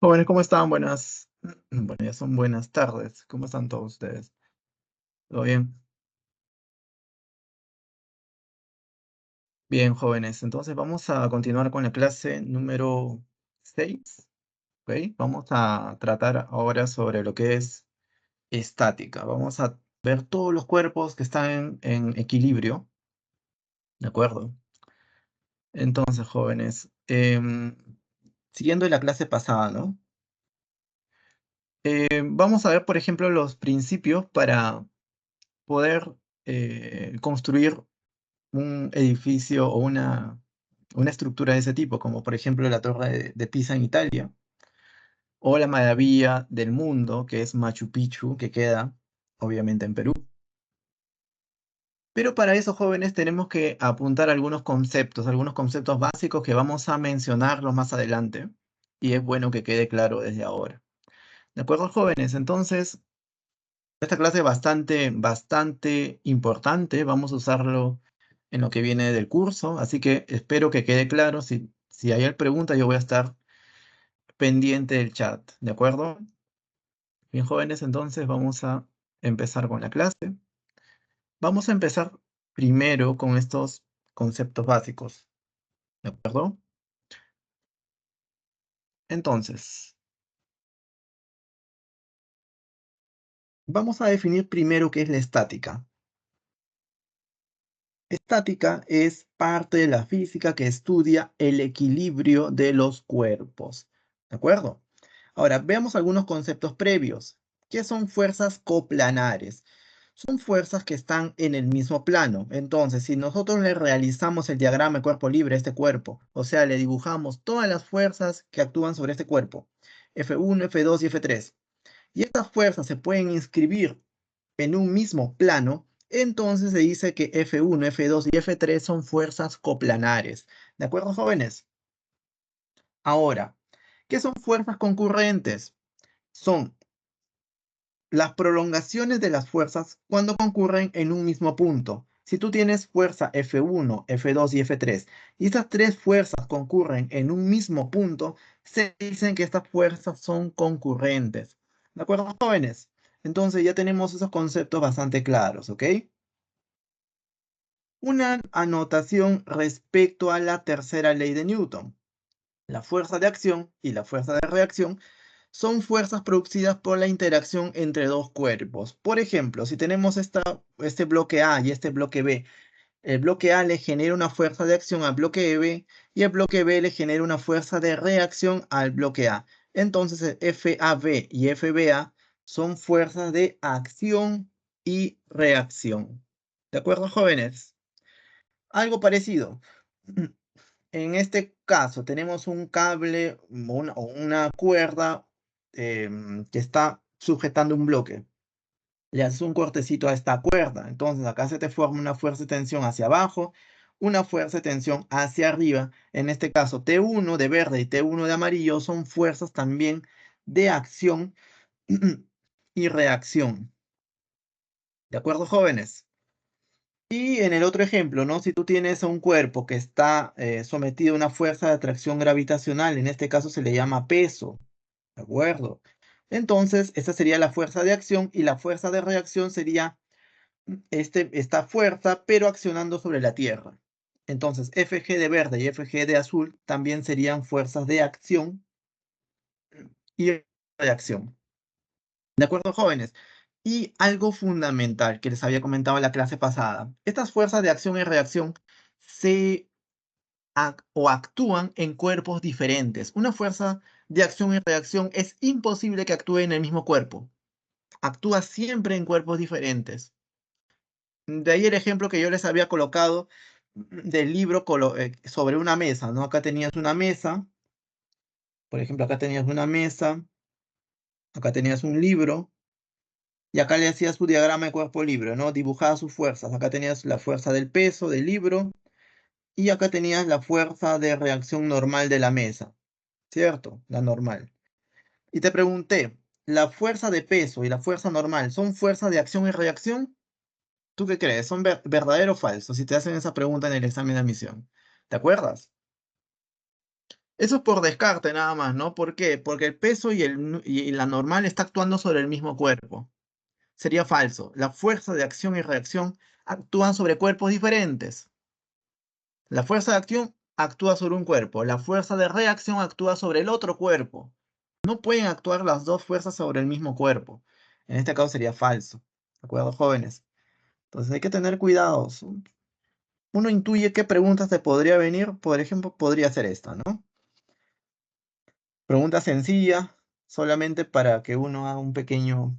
Jóvenes, ¿cómo están? Buenas, bueno, ya son buenas tardes. ¿Cómo están todos ustedes? ¿Todo bien? Bien, jóvenes. Entonces vamos a continuar con la clase número 6. ¿Ok? Vamos a tratar ahora sobre lo que es estática. Vamos a ver todos los cuerpos que están en equilibrio, ¿de acuerdo? Entonces, jóvenes, siguiendo la clase pasada, ¿no? Vamos a ver, por ejemplo, los principios para poder construir un edificio o una estructura de ese tipo, como por ejemplo la Torre de Pisa en Italia, o la maravilla del mundo, que es Machu Picchu, que queda obviamente en Perú. Pero para eso, jóvenes, tenemos que apuntar algunos conceptos básicos que vamos a mencionarlos más adelante, y es bueno que quede claro desde ahora. ¿De acuerdo, jóvenes? Entonces, esta clase es bastante importante, vamos a usarlo en lo que viene del curso, así que espero que quede claro. Si hay preguntas, yo voy a estar pendiente del chat, ¿de acuerdo? Bien, jóvenes, entonces vamos a empezar con la clase. Vamos a empezar primero con estos conceptos básicos, ¿de acuerdo? Entonces, vamos a definir primero qué es la estática. Estática es parte de la física que estudia el equilibrio de los cuerpos. ¿De acuerdo? Ahora, veamos algunos conceptos previos. ¿Qué son fuerzas coplanares? Son fuerzas que están en el mismo plano. Entonces, si nosotros le realizamos el diagrama de cuerpo libre a este cuerpo, o sea, le dibujamos todas las fuerzas que actúan sobre este cuerpo, F1, F2 y F3, y estas fuerzas se pueden inscribir en un mismo plano, entonces se dice que F1, F2 y F3 son fuerzas coplanares. ¿De acuerdo, jóvenes? Ahora, ¿qué son fuerzas concurrentes? Son las prolongaciones de las fuerzas cuando concurren en un mismo punto. Si tú tienes fuerza F1, F2 y F3, y estas tres fuerzas concurren en un mismo punto, se dicen que estas fuerzas son concurrentes. ¿De acuerdo, jóvenes? Entonces ya tenemos esos conceptos bastante claros, ¿ok? Una anotación respecto a la tercera ley de Newton. La fuerza de acción y la fuerza de reacción son fuerzas producidas por la interacción entre dos cuerpos. Por ejemplo, si tenemos este bloque A y este bloque B, el bloque A le genera una fuerza de acción al bloque B y el bloque B le genera una fuerza de reacción al bloque A. Entonces, FAB y FBA son fuerzas de acción y reacción. ¿De acuerdo, jóvenes? Algo parecido. En este caso tenemos un cable o una cuerda que está sujetando un bloque. Le haces un cortecito a esta cuerda. Entonces acá se te forma una fuerza de tensión hacia abajo, una fuerza de tensión hacia arriba. En este caso T1 de verde y T1 de amarillo son fuerzas también de acción y reacción. ¿De acuerdo, jóvenes? Y en el otro ejemplo, ¿no? Si tú tienes un cuerpo que está sometido a una fuerza de atracción gravitacional, en este caso se le llama peso, ¿de acuerdo? Entonces, esa sería la fuerza de acción y la fuerza de reacción sería esta fuerza, pero accionando sobre la Tierra. Entonces, FG de verde y FG de azul también serían fuerzas de acción y reacción. ¿De acuerdo, jóvenes? Y algo fundamental que les había comentado en la clase pasada. Estas fuerzas de acción y reacción se o actúan en cuerpos diferentes. Una fuerza de acción y reacción es imposible que actúe en el mismo cuerpo. Actúa siempre en cuerpos diferentes. De ahí el ejemplo que yo les había colocado del libro sobre una mesa, ¿no? Acá tenías una mesa, por ejemplo, acá tenías un libro, y acá le hacías su diagrama de cuerpo libre, ¿no? Dibujaba sus fuerzas. Acá tenías la fuerza del peso del libro, y acá tenías la fuerza de reacción normal de la mesa, ¿cierto? La normal. Y te pregunté, ¿la fuerza de peso y la fuerza normal son fuerzas de acción y reacción? ¿Tú qué crees? ¿Son verdadero o falso? Si te hacen esa pregunta en el examen de admisión. ¿Te acuerdas? Eso es por descarte nada más, ¿no? ¿Por qué? Porque el peso y la normal está actuando sobre el mismo cuerpo. Sería falso. La fuerza de acción y reacción actúan sobre cuerpos diferentes. La fuerza de acción actúa sobre un cuerpo. La fuerza de reacción actúa sobre el otro cuerpo. No pueden actuar las dos fuerzas sobre el mismo cuerpo. En este caso sería falso. ¿De acuerdo, jóvenes? Entonces hay que tener cuidados. Uno intuye qué preguntas te podría venir. Por ejemplo, podría ser esta, ¿no? Pregunta sencilla, solamente para que uno haga un pequeño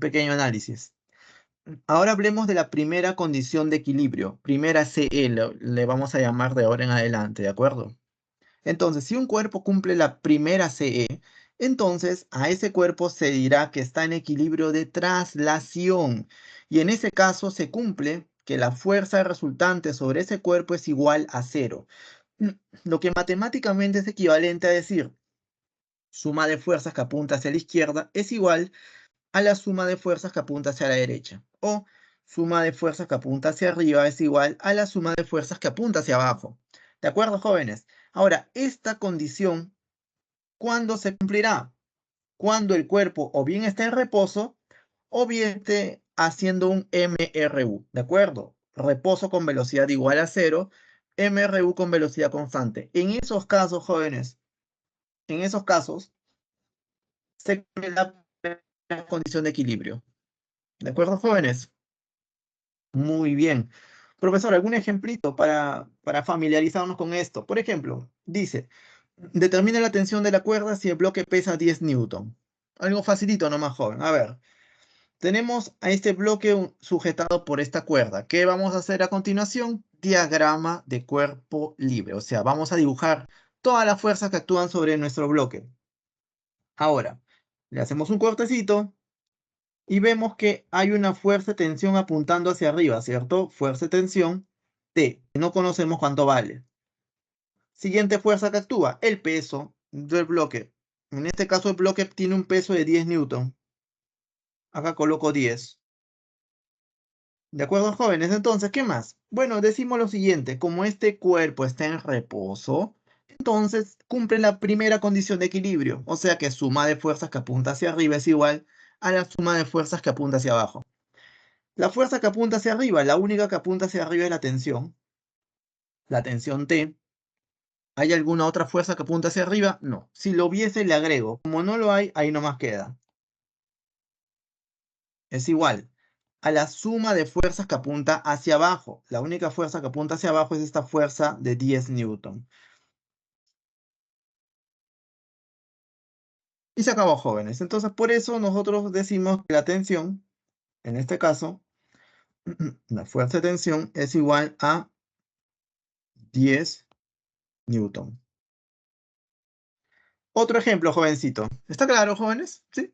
análisis. Ahora hablemos de la primera condición de equilibrio, primera CE, le vamos a llamar de ahora en adelante, ¿de acuerdo? Entonces, si un cuerpo cumple la primera CE, entonces a ese cuerpo se dirá que está en equilibrio de traslación. Y en ese caso se cumple que la fuerza resultante sobre ese cuerpo es igual a cero. Lo que matemáticamente es equivalente a decir, suma de fuerzas que apunta hacia la izquierda es igual a la suma de fuerzas que apunta hacia la derecha. O suma de fuerzas que apunta hacia arriba es igual a la suma de fuerzas que apunta hacia abajo. ¿De acuerdo, jóvenes? Ahora, esta condición, ¿cuándo se cumplirá? Cuando el cuerpo o bien esté en reposo o bien esté haciendo un MRU. ¿De acuerdo? Reposo con velocidad igual a cero, MRU con velocidad constante. En esos casos, jóvenes, en esos casos, se cumple la condición de equilibrio. ¿De acuerdo, jóvenes? Muy bien. Profesor, ¿algún ejemplito para familiarizarnos con esto? Por ejemplo, dice, determina la tensión de la cuerda si el bloque pesa 10 newton. Algo facilito nomás, joven. A ver, tenemos a este bloque sujetado por esta cuerda. ¿Qué vamos a hacer a continuación? Diagrama de cuerpo libre. O sea, vamos a dibujar todas las fuerzas que actúan sobre nuestro bloque. Ahora, le hacemos un cortecito y vemos que hay una fuerza de tensión apuntando hacia arriba, ¿cierto? Fuerza de tensión T, que no conocemos cuánto vale. Siguiente fuerza que actúa, el peso del bloque. En este caso el bloque tiene un peso de 10 newton. Acá coloco 10. ¿De acuerdo, jóvenes? Entonces, ¿qué más? Bueno, decimos lo siguiente, como este cuerpo está en reposo, entonces cumple la primera condición de equilibrio, o sea que suma de fuerzas que apunta hacia arriba es igual a la suma de fuerzas que apunta hacia abajo. La fuerza que apunta hacia arriba, la única que apunta hacia arriba es la tensión T. ¿Hay alguna otra fuerza que apunta hacia arriba? No. Si lo hubiese, le agrego. Como no lo hay, ahí nomás queda. Es igual a la suma de fuerzas que apunta hacia abajo. La única fuerza que apunta hacia abajo es esta fuerza de 10 newton. Y se acabó, jóvenes. Entonces, por eso nosotros decimos que la tensión, en este caso, la fuerza de tensión es igual a 10 newton. Otro ejemplo, jovencito. ¿Está claro, jóvenes? ¿Sí?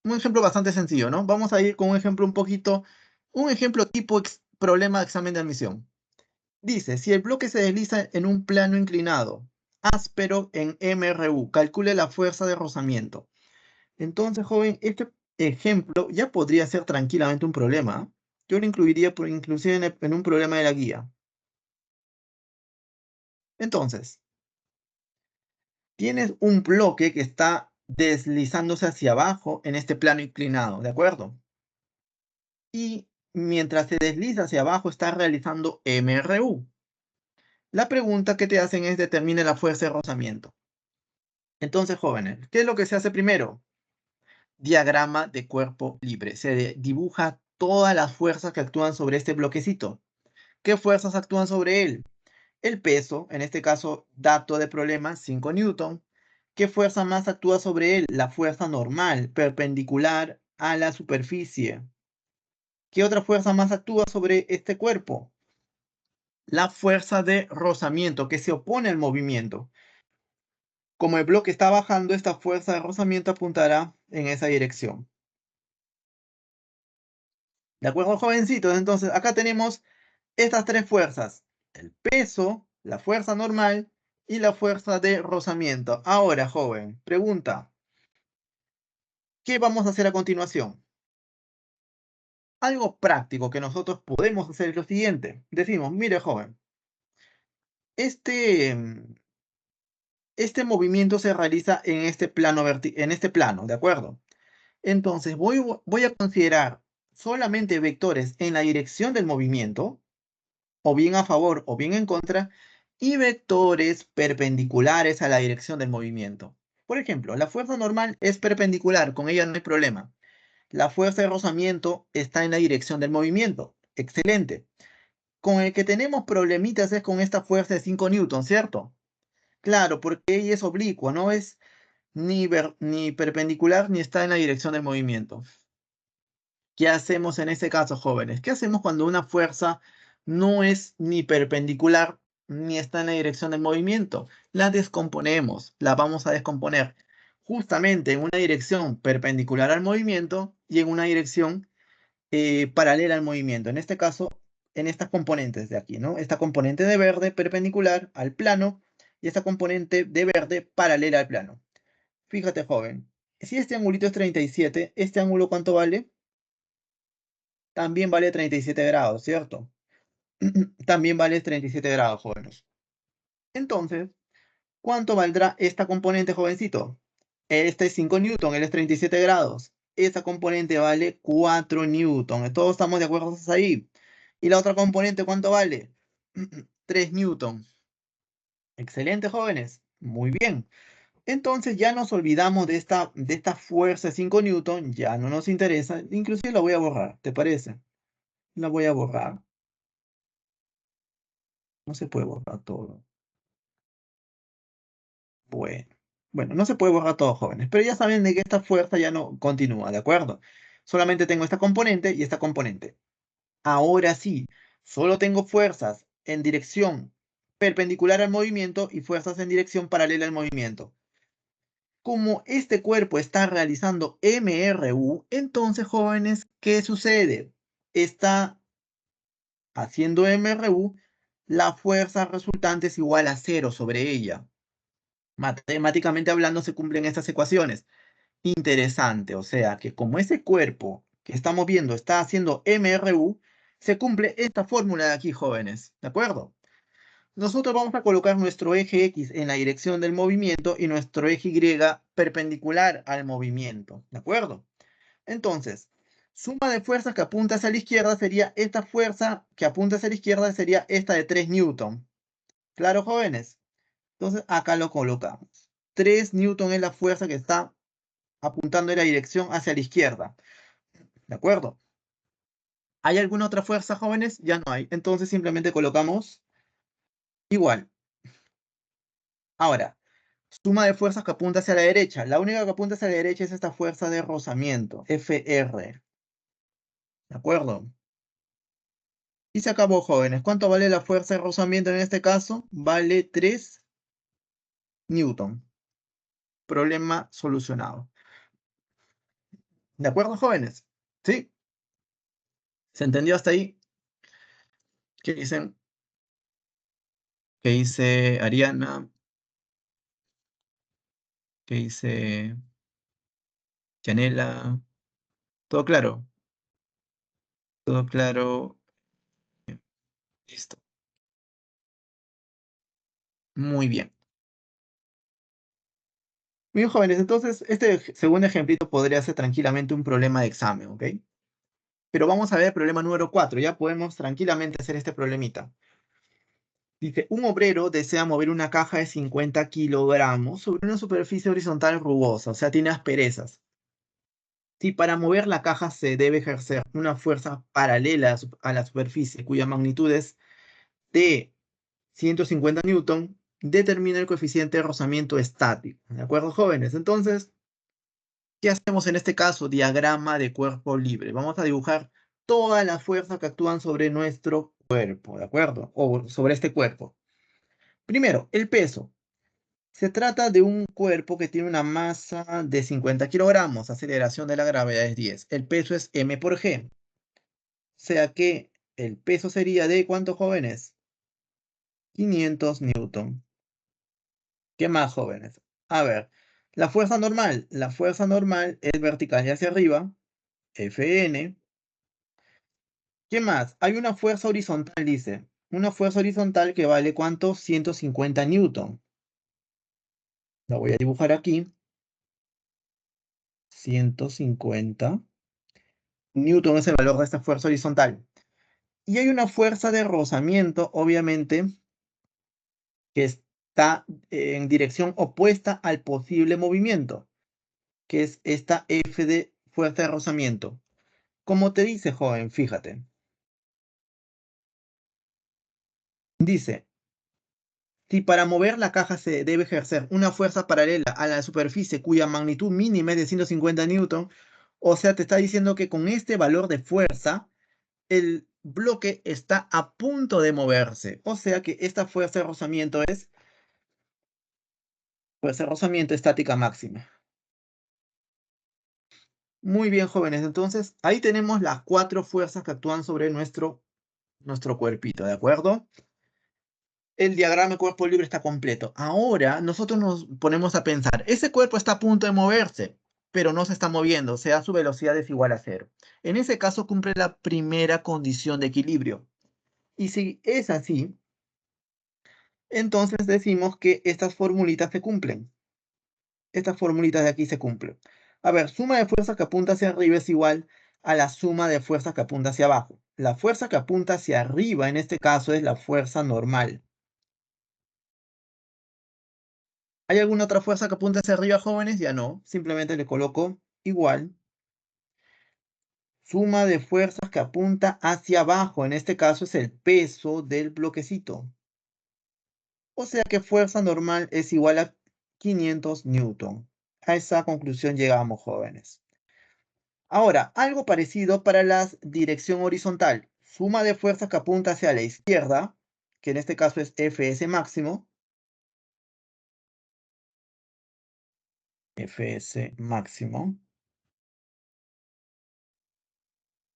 Un ejemplo bastante sencillo, ¿no? Vamos a ir con un ejemplo un ejemplo tipo problema de examen de admisión. Dice, si el bloque se desliza en un plano inclinado, áspero en MRU, calcule la fuerza de rozamiento. Entonces, joven, este ejemplo ya podría ser tranquilamente un problema. ¿Ah? Yo lo incluiría inclusive en un problema de la guía. Entonces, tienes un bloque que está deslizándose hacia abajo en este plano inclinado, ¿de acuerdo? Y mientras se desliza hacia abajo está realizando MRU. La pregunta que te hacen es determine la fuerza de rozamiento. Entonces, jóvenes, ¿qué es lo que se hace primero? Diagrama de cuerpo libre. Se dibuja todas las fuerzas que actúan sobre este bloquecito. ¿Qué fuerzas actúan sobre él? El peso, en este caso, dato de problema, 5 newton. ¿Qué fuerza más actúa sobre él? La fuerza normal, perpendicular a la superficie. ¿Qué otra fuerza más actúa sobre este cuerpo? La fuerza de rozamiento, que se opone al movimiento. Como el bloque está bajando, esta fuerza de rozamiento apuntará en esa dirección. ¿De acuerdo, jovencitos? Entonces, acá tenemos estas tres fuerzas. El peso, la fuerza normal y la fuerza de rozamiento. Ahora, joven, pregunta. ¿Qué vamos a hacer a continuación? Algo práctico que nosotros podemos hacer es lo siguiente. Decimos, mire, joven, este este movimiento se realiza en este plano, ¿de acuerdo? Entonces voy a considerar solamente vectores en la dirección del movimiento, o bien a favor o bien en contra, y vectores perpendiculares a la dirección del movimiento. Por ejemplo, la fuerza normal es perpendicular, con ella no hay problema. La fuerza de rozamiento está en la dirección del movimiento. Excelente. Con el que tenemos problemitas es con esta fuerza de 5 newtons, ¿cierto? Claro, porque ella es oblicua, no es ni perpendicular ni está en la dirección del movimiento. ¿Qué hacemos en ese caso, jóvenes? ¿Qué hacemos cuando una fuerza no es ni perpendicular ni está en la dirección del movimiento? La descomponemos, la vamos a descomponer justamente en una dirección perpendicular al movimiento y en una dirección paralela al movimiento. En este caso, en estas componentes de aquí, ¿no? Esta componente de verde perpendicular al plano y esta componente de verde paralela al plano. Fíjate, joven, si este angulito es 37, ¿este ángulo cuánto vale? También vale 37 grados, ¿cierto? También vale 37 grados, jóvenes. Entonces, ¿cuánto valdrá esta componente, jovencito? Este es 5 newton, él es 37 grados. Esta componente vale 4 newton. Todos estamos de acuerdo hasta ahí. ¿Y la otra componente cuánto vale? 3 newton. Excelente, jóvenes. Muy bien. Entonces ya nos olvidamos de esta fuerza de 5 newton. Ya no nos interesa. Inclusive la voy a borrar, ¿te parece? La voy a borrar. No se puede borrar todo. Bueno, bueno, no se puede borrar todo, jóvenes, pero ya saben de que esta fuerza ya no continúa, ¿de acuerdo? Solamente tengo esta componente y esta componente. Ahora sí, solo tengo fuerzas en dirección perpendicular al movimiento y fuerzas en dirección paralela al movimiento. Como este cuerpo está realizando MRU, entonces, jóvenes, ¿qué sucede? Está haciendo MRU, la fuerza resultante es igual a 0 sobre ella. Matemáticamente hablando se cumplen estas ecuaciones. Interesante, o sea que como ese cuerpo que estamos viendo está haciendo MRU, se cumple esta fórmula de aquí, jóvenes, ¿de acuerdo? Nosotros vamos a colocar nuestro eje X en la dirección del movimiento y nuestro eje Y perpendicular al movimiento, ¿de acuerdo? Entonces, suma de fuerzas que apunta hacia la izquierda sería esta fuerza que apunta hacia la izquierda sería esta de 3 newton. ¿Claro, jóvenes? Entonces, acá lo colocamos. 3 newton es la fuerza que está apuntando en la dirección hacia la izquierda. ¿De acuerdo? ¿Hay alguna otra fuerza, jóvenes? Ya no hay. Entonces simplemente colocamos igual. Ahora, suma de fuerzas que apunta hacia la derecha. La única que apunta hacia la derecha es esta fuerza de rozamiento, FR. ¿De acuerdo? Y se acabó, jóvenes. ¿Cuánto vale la fuerza de rozamiento en este caso? Vale 3 newton. Problema solucionado. ¿De acuerdo, jóvenes? ¿Sí? ¿Se entendió hasta ahí? ¿Qué dicen? ¿Qué dice Ariana? ¿Qué dice Yanela? ¿Todo claro? Todo claro. Listo. Muy bien. Bien, jóvenes, entonces este segundo ejemplito podría ser tranquilamente un problema de examen, ¿ok? Pero vamos a ver el problema número 4. Ya podemos tranquilamente hacer este problemita. Dice, un obrero desea mover una caja de 50 kilogramos sobre una superficie horizontal rugosa, o sea, tiene asperezas. Si para mover la caja se debe ejercer una fuerza paralela a la superficie, cuya magnitud es de 150 newton, determina el coeficiente de rozamiento estático. ¿De acuerdo, jóvenes? Entonces, ¿qué hacemos en este caso? Diagrama de cuerpo libre. Vamos a dibujar todas las fuerzas que actúan sobre nuestro cuerpo, ¿de acuerdo? O sobre este cuerpo. Primero, el peso. Se trata de un cuerpo que tiene una masa de 50 kilogramos. Aceleración de la gravedad es 10. El peso es m por g. O sea que el peso sería de ¿cuántos, jóvenes? 500 newton. ¿Qué más, jóvenes? A ver, la fuerza normal. La fuerza normal es vertical y hacia arriba, Fn. ¿Qué más? Hay una fuerza horizontal, dice. Una fuerza horizontal que vale ¿cuánto? 150 newton. La voy a dibujar aquí. 150 newton es el valor de esta fuerza horizontal. Y hay una fuerza de rozamiento, obviamente, que está en dirección opuesta al posible movimiento, que es esta F de fuerza de rozamiento. Como te dice, joven, fíjate. Dice, si para mover la caja se debe ejercer una fuerza paralela a la superficie cuya magnitud mínima es de 150 newton, o sea, te está diciendo que con este valor de fuerza, el bloque está a punto de moverse. O sea que esta fuerza de rozamiento es fuerza de rozamiento estática máxima. Muy bien, jóvenes. Entonces, ahí tenemos las 4 fuerzas que actúan sobre nuestro cuerpito, ¿de acuerdo? El diagrama de cuerpo libre está completo. Ahora nosotros nos ponemos a pensar, ese cuerpo está a punto de moverse, pero no se está moviendo, o sea, su velocidad es igual a cero. En ese caso cumple la primera condición de equilibrio. Y si es así, entonces decimos que estas formulitas se cumplen. Estas formulitas de aquí se cumplen. A ver, suma de fuerzas que apunta hacia arriba es igual a la suma de fuerzas que apunta hacia abajo. La fuerza que apunta hacia arriba, en este caso, es la fuerza normal. ¿Hay alguna otra fuerza que apunte hacia arriba, jóvenes? Ya no. Simplemente le coloco igual. Suma de fuerzas que apunta hacia abajo. En este caso es el peso del bloquecito. O sea que fuerza normal es igual a 500 newton. A esa conclusión llegamos, jóvenes. Ahora, algo parecido para la dirección horizontal. Suma de fuerzas que apunta hacia la izquierda, que en este caso es Fs máximo. Fs máximo.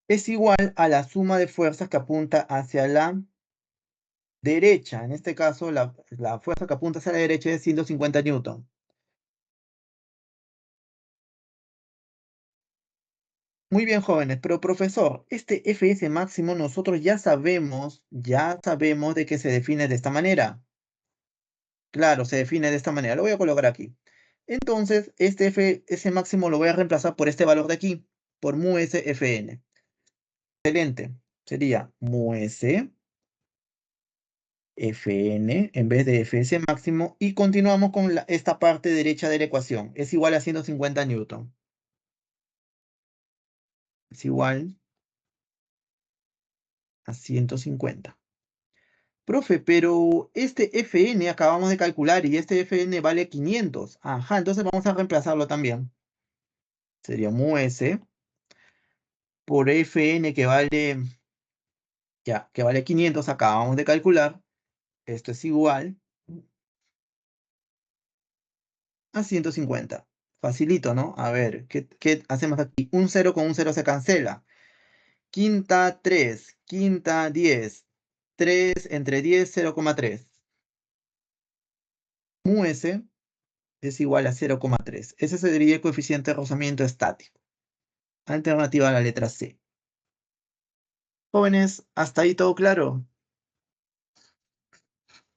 Es igual a la suma de fuerzas que apunta hacia la derecha. En este caso, la fuerza que apunta hacia la derecha es 150 newton. Muy bien, jóvenes, pero profesor, este Fs máximo nosotros ya sabemos de que se define de esta manera. Claro, se define de esta manera. Lo voy a colocar aquí. Entonces, este Fs máximo lo voy a reemplazar por este valor de aquí, por mu s Fn. Excelente. Sería mu s Fn en vez de Fs máximo. Y continuamos con esta parte derecha de la ecuación. Es igual a 150 newton. Es igual a 150. Profe, pero este Fn acabamos de calcular y este Fn vale 500. Ajá, entonces vamos a reemplazarlo también. Sería mu s por Fn que vale, ya, que vale 500, acabamos de calcular. Esto es igual a 150. Facilito, ¿no? A ver, ¿qué hacemos aquí? Un 0 con un 0 se cancela. Quinta 3, quinta 10. 3 entre 10, 0,3. Mu s es igual a 0,3. Ese sería el coeficiente de rozamiento estático. Alternativa a la letra C. Jóvenes, ¿hasta ahí todo claro?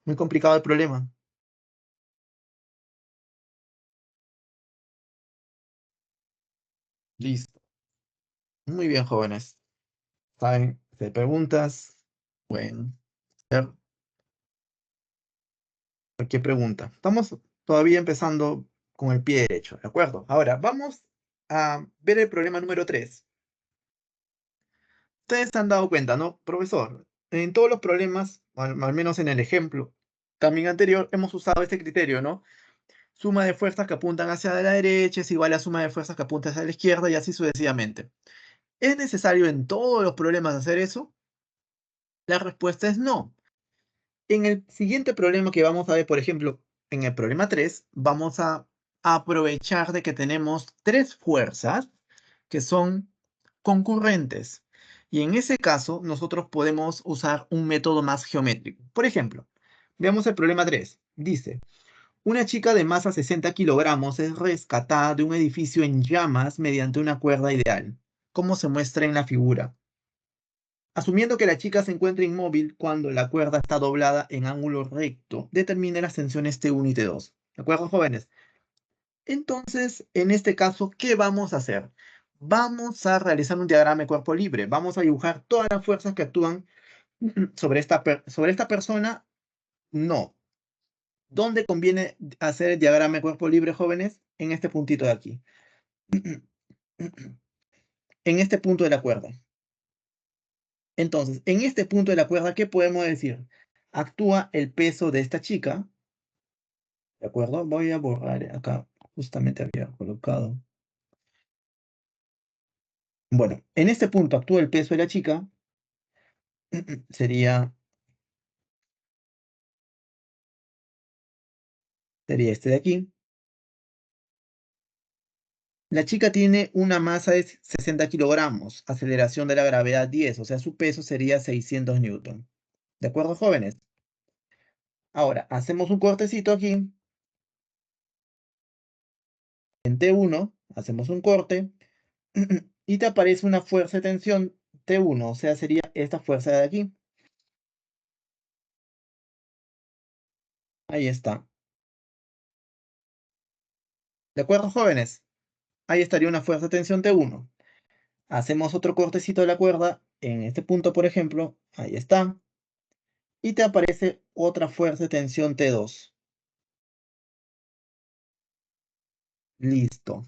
Muy complicado el problema. Listo. Muy bien, jóvenes. ¿Saben? ¿Te preguntas? Bueno, a ver, ¿qué pregunta? Estamos todavía empezando con el pie derecho, ¿de acuerdo? Ahora, vamos a ver el problema número 3. Ustedes se han dado cuenta, ¿no? Profesor, en todos los problemas, al menos en el ejemplo también anterior, hemos usado este criterio, ¿no? Suma de fuerzas que apuntan hacia la derecha es igual a suma de fuerzas que apuntan hacia la izquierda y así sucesivamente. ¿Es necesario en todos los problemas hacer eso? La respuesta es no. En el siguiente problema que vamos a ver, por ejemplo, en el problema 3, vamos a aprovechar de que tenemos 3 fuerzas que son concurrentes. Y en ese caso, nosotros podemos usar un método más geométrico. Por ejemplo, veamos el problema 3. Dice, una chica de masa 60 kilogramos es rescatada de un edificio en llamas mediante una cuerda ideal, como se muestra en la figura. Asumiendo que la chica se encuentra inmóvil cuando la cuerda está doblada en ángulo recto, determine las tensiones T1 y T2. ¿De acuerdo, jóvenes? Entonces, en este caso, ¿qué vamos a hacer? Vamos a realizar un diagrama de cuerpo libre. Vamos a dibujar todas las fuerzas que actúan sobre esta persona. No. ¿Dónde conviene hacer el diagrama de cuerpo libre, jóvenes? En este puntito de aquí. En este punto de la cuerda. Entonces, en este punto de la cuerda, ¿qué podemos decir? Actúa el peso de esta chica. ¿De acuerdo? Voy a borrar acá. Justamente había colocado. Bueno, en este punto actúa el peso de la chica. Sería este de aquí. La chica tiene una masa de 60 kilogramos, aceleración de la gravedad 10, o sea, su peso sería 600 newton. ¿De acuerdo, jóvenes? Ahora, hacemos un cortecito aquí. En T1, hacemos un corte y te aparece una fuerza de tensión T1, o sea, sería esta fuerza de aquí. Ahí está. ¿De acuerdo, jóvenes? Ahí estaría una fuerza de tensión T1. Hacemos otro cortecito de la cuerda en este punto, por ejemplo. Ahí está. Y te aparece otra fuerza de tensión T2. Listo.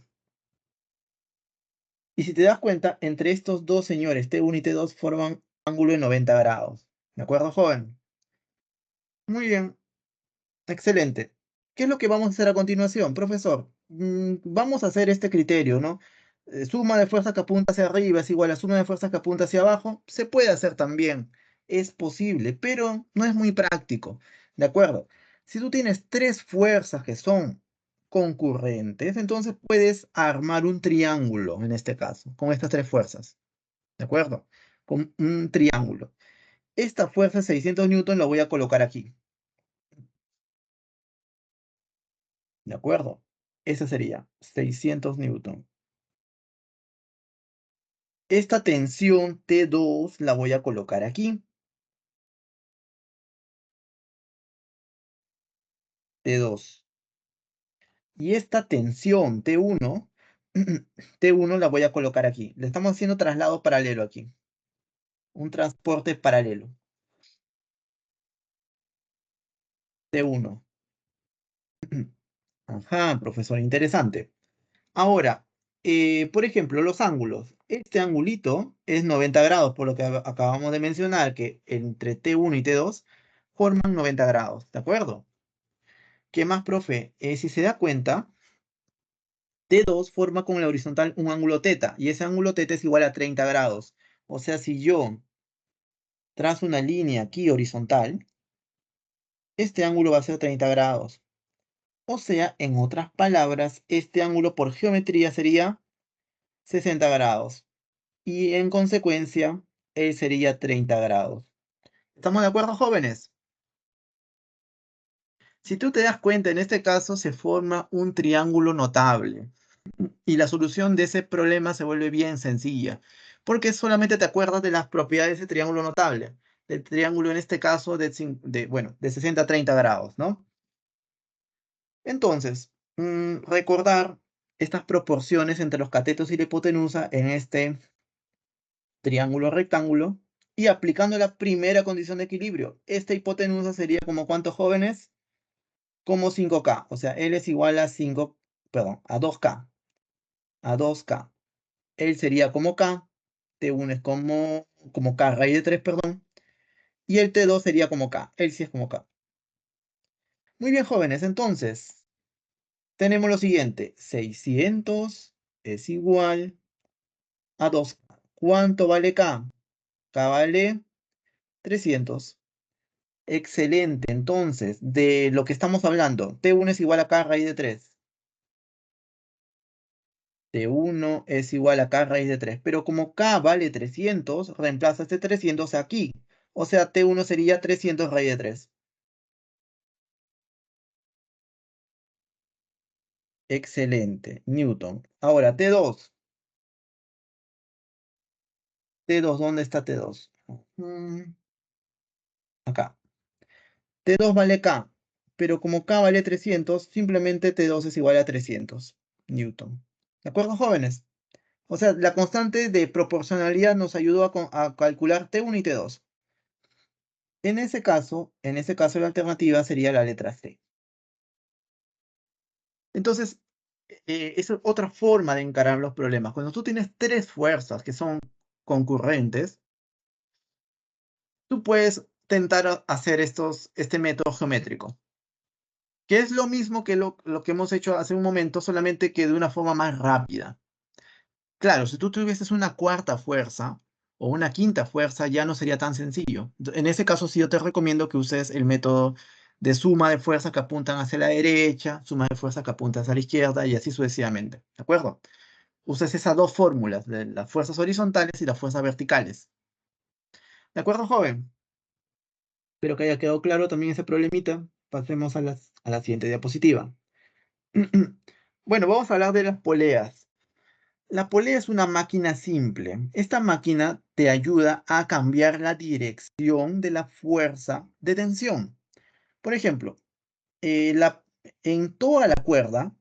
Y si te das cuenta, entre estos dos señores, T1 y T2, forman un ángulo de 90 grados. ¿De acuerdo, joven? Muy bien. Excelente. ¿Qué es lo que vamos a hacer a continuación, profesor? Vamos a hacer este criterio, ¿no? Suma de fuerza que apunta hacia arriba es igual a suma de fuerza que apunta hacia abajo. Se puede hacer también. Es posible, pero no es muy práctico. ¿De acuerdo? Si tú tienes tres fuerzas que son concurrentes, entonces puedes armar un triángulo en este caso, con estas tres fuerzas. ¿De acuerdo? Con un triángulo. Esta fuerza 600 newton la voy a colocar aquí. ¿De acuerdo? Esa sería 600 newton. Esta tensión T2 la voy a colocar aquí. T2. Y esta tensión T1, T1 la voy a colocar aquí. Le estamos haciendo traslado paralelo aquí. Un transporte paralelo. T1. Ajá, profesor, interesante. Ahora, por ejemplo, los ángulos. Este angulito es 90 grados, por lo que acabamos de mencionar, que entre T1 y T2 forman 90 grados, ¿de acuerdo? ¿Qué más, profe? Si se da cuenta, T2 forma con la horizontal un ángulo teta, y ese ángulo teta es igual a 30 grados. O sea, si yo trazo una línea aquí horizontal, este ángulo va a ser 30 grados. O sea, en otras palabras, este ángulo por geometría sería 60 grados. Y en consecuencia, él sería 30 grados. ¿Estamos de acuerdo, jóvenes? Si tú te das cuenta, en este caso se forma un triángulo notable. Y la solución de ese problema se vuelve bien sencilla, porque solamente te acuerdas de las propiedades de ese triángulo notable. Del triángulo, en este caso, bueno, de 60 a 30 grados, ¿no? Entonces, recordar estas proporciones entre los catetos y la hipotenusa en este triángulo rectángulo y aplicando la primera condición de equilibrio. Esta hipotenusa sería como ¿cuántos, jóvenes? Como 5K. O sea, L es igual a 5, perdón, a 2K. A 2K. Él sería como K. T1 es como K raíz de 3, perdón. Y el T2 sería como K. Él sí es como K. Muy bien, jóvenes. Entonces, tenemos lo siguiente. 600 es igual a 2K. ¿Cuánto vale K? K vale 300. Excelente. Entonces, de lo que estamos hablando, T1 es igual a K raíz de 3. T1 es igual a K raíz de 3. Pero como K vale 300, reemplaza este 300 aquí. O sea, T1 sería 300 raíz de 3. Excelente. Newton. Ahora, T2. T2, ¿dónde está T2? Acá. T2 vale K. pero como K vale 300, simplemente T2 es igual a 300 Newton. ¿De acuerdo, jóvenes? O sea, la constante de proporcionalidad nos ayudó a calcular T1 y T2. En ese caso, la alternativa sería la letra C. Entonces, esa es otra forma de encarar los problemas. Cuando tú tienes tres fuerzas que son concurrentes, tú puedes tentar hacer este método geométrico, que es lo mismo que lo que hemos hecho hace un momento, solamente que de una forma más rápida. Claro, si tú tuvieses una cuarta fuerza o una quinta fuerza, ya no sería tan sencillo. En ese caso, sí yo te recomiendo que uses el método de suma de fuerzas que apuntan hacia la derecha, suma de fuerzas que apuntan hacia la izquierda y así sucesivamente. ¿De acuerdo? Uses esas dos fórmulas, de las fuerzas horizontales y las fuerzas verticales. ¿De acuerdo, joven? Espero que haya quedado claro también ese problemita. Pasemos a la siguiente diapositiva. Bueno, vamos a hablar de las poleas. La polea es una máquina simple. Esta máquina te ayuda a cambiar la dirección de la fuerza de tensión. Por ejemplo, en toda la cuerda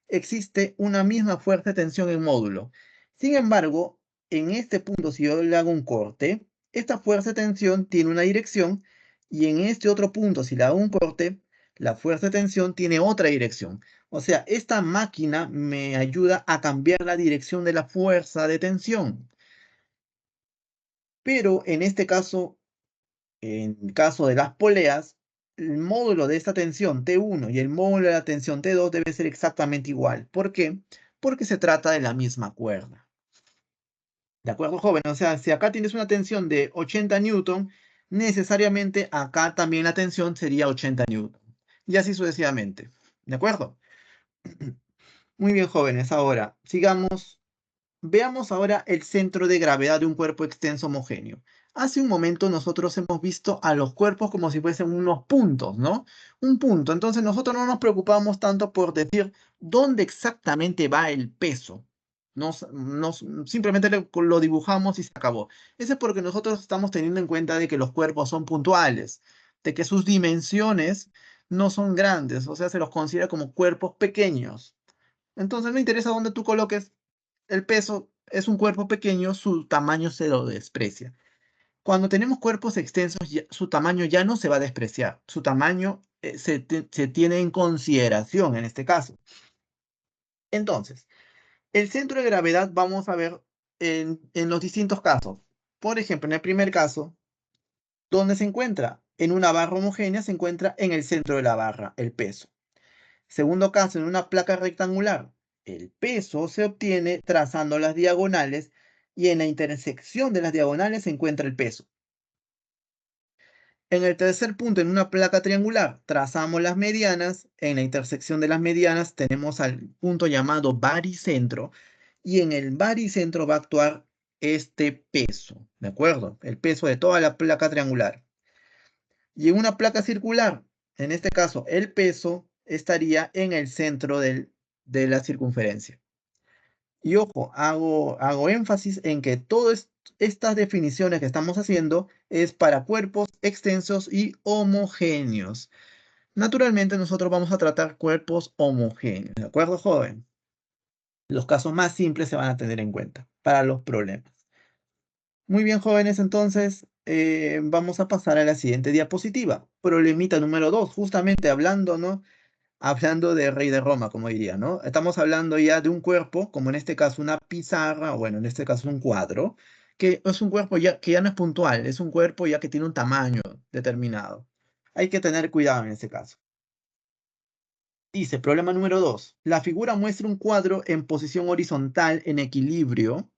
existe una misma fuerza de tensión en módulo. Sin embargo, en este punto, si yo le hago un corte, esta fuerza de tensión tiene una dirección y en este otro punto, si le hago un corte, la fuerza de tensión tiene otra dirección. O sea, esta máquina me ayuda a cambiar la dirección de la fuerza de tensión. Pero en este caso, en el caso de las poleas, el módulo de esta tensión T1 y el módulo de la tensión T2 debe ser exactamente igual. ¿Por qué? Porque se trata de la misma cuerda. ¿De acuerdo, joven? O sea, si acá tienes una tensión de 80 newton, necesariamente acá también la tensión sería 80 newton. Y así sucesivamente. ¿De acuerdo? Muy bien, jóvenes. Ahora, sigamos. Veamos ahora el centro de gravedad de un cuerpo extenso homogéneo. Hace un momento nosotros hemos visto a los cuerpos como si fuesen unos puntos, ¿no? Un punto. Entonces nosotros no nos preocupamos tanto por decir dónde exactamente va el peso. Simplemente lo dibujamos y se acabó. Eso es porque nosotros estamos teniendo en cuenta de que los cuerpos son puntuales, de que sus dimensiones no son grandes, o sea, se los considera como cuerpos pequeños. Entonces no interesa dónde tú coloques el peso, es un cuerpo pequeño, su tamaño se lo desprecia. Cuando tenemos cuerpos extensos, su tamaño ya no se va a despreciar. Su tamaño se tiene en consideración en este caso. Entonces, el centro de gravedad vamos a ver en los distintos casos. Por ejemplo, en el primer caso, ¿dónde se encuentra? En una barra homogénea se encuentra en el centro de la barra, el peso. Segundo caso, en una placa rectangular, el peso se obtiene trazando las diagonales y en la intersección de las diagonales se encuentra el peso. En el tercer punto, en una placa triangular, trazamos las medianas. En la intersección de las medianas tenemos al punto llamado baricentro y en el baricentro va a actuar este peso, ¿de acuerdo? El peso de toda la placa triangular. Y en una placa circular, en este caso, el peso estaría en el centro de la circunferencia. Y ojo, hago énfasis en que todas estas definiciones que estamos haciendo es para cuerpos extensos y homogéneos. Naturalmente, nosotros vamos a tratar cuerpos homogéneos, ¿de acuerdo, joven? Los casos más simples se van a tener en cuenta para los problemas. Muy bien, jóvenes, entonces vamos a pasar a la siguiente diapositiva. Problemita número 2, justamente hablando, ¿no? Hablando de Rey de Roma, como diría, ¿no? Estamos hablando ya de un cuerpo, como en este caso una pizarra, o bueno, en este caso un cuadro, que es un cuerpo que ya no es puntual, es un cuerpo ya que tiene un tamaño determinado. Hay que tener cuidado en este caso. Dice, problema número 2. La figura muestra un cuadro en posición horizontal en equilibrio,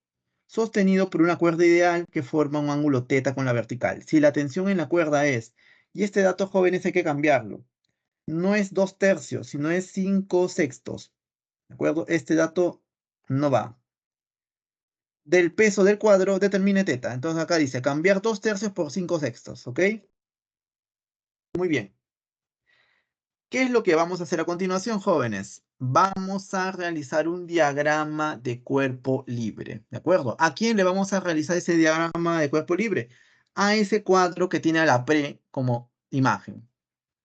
sostenido por una cuerda ideal que forma un ángulo θ con la vertical. Si la tensión en la cuerda es, y este dato, jóvenes, hay que cambiarlo, no es 2/3, sino es 5/6. ¿De acuerdo? Este dato no va. Del peso del cuadro determine θ. Entonces acá dice cambiar 2/3 por 5/6. ¿Ok? Muy bien. ¿Qué es lo que vamos a hacer a continuación, jóvenes? Vamos a realizar un diagrama de cuerpo libre. ¿De acuerdo? ¿A quién le vamos a realizar ese diagrama de cuerpo libre? A ese cuadro que tiene a la pre como imagen.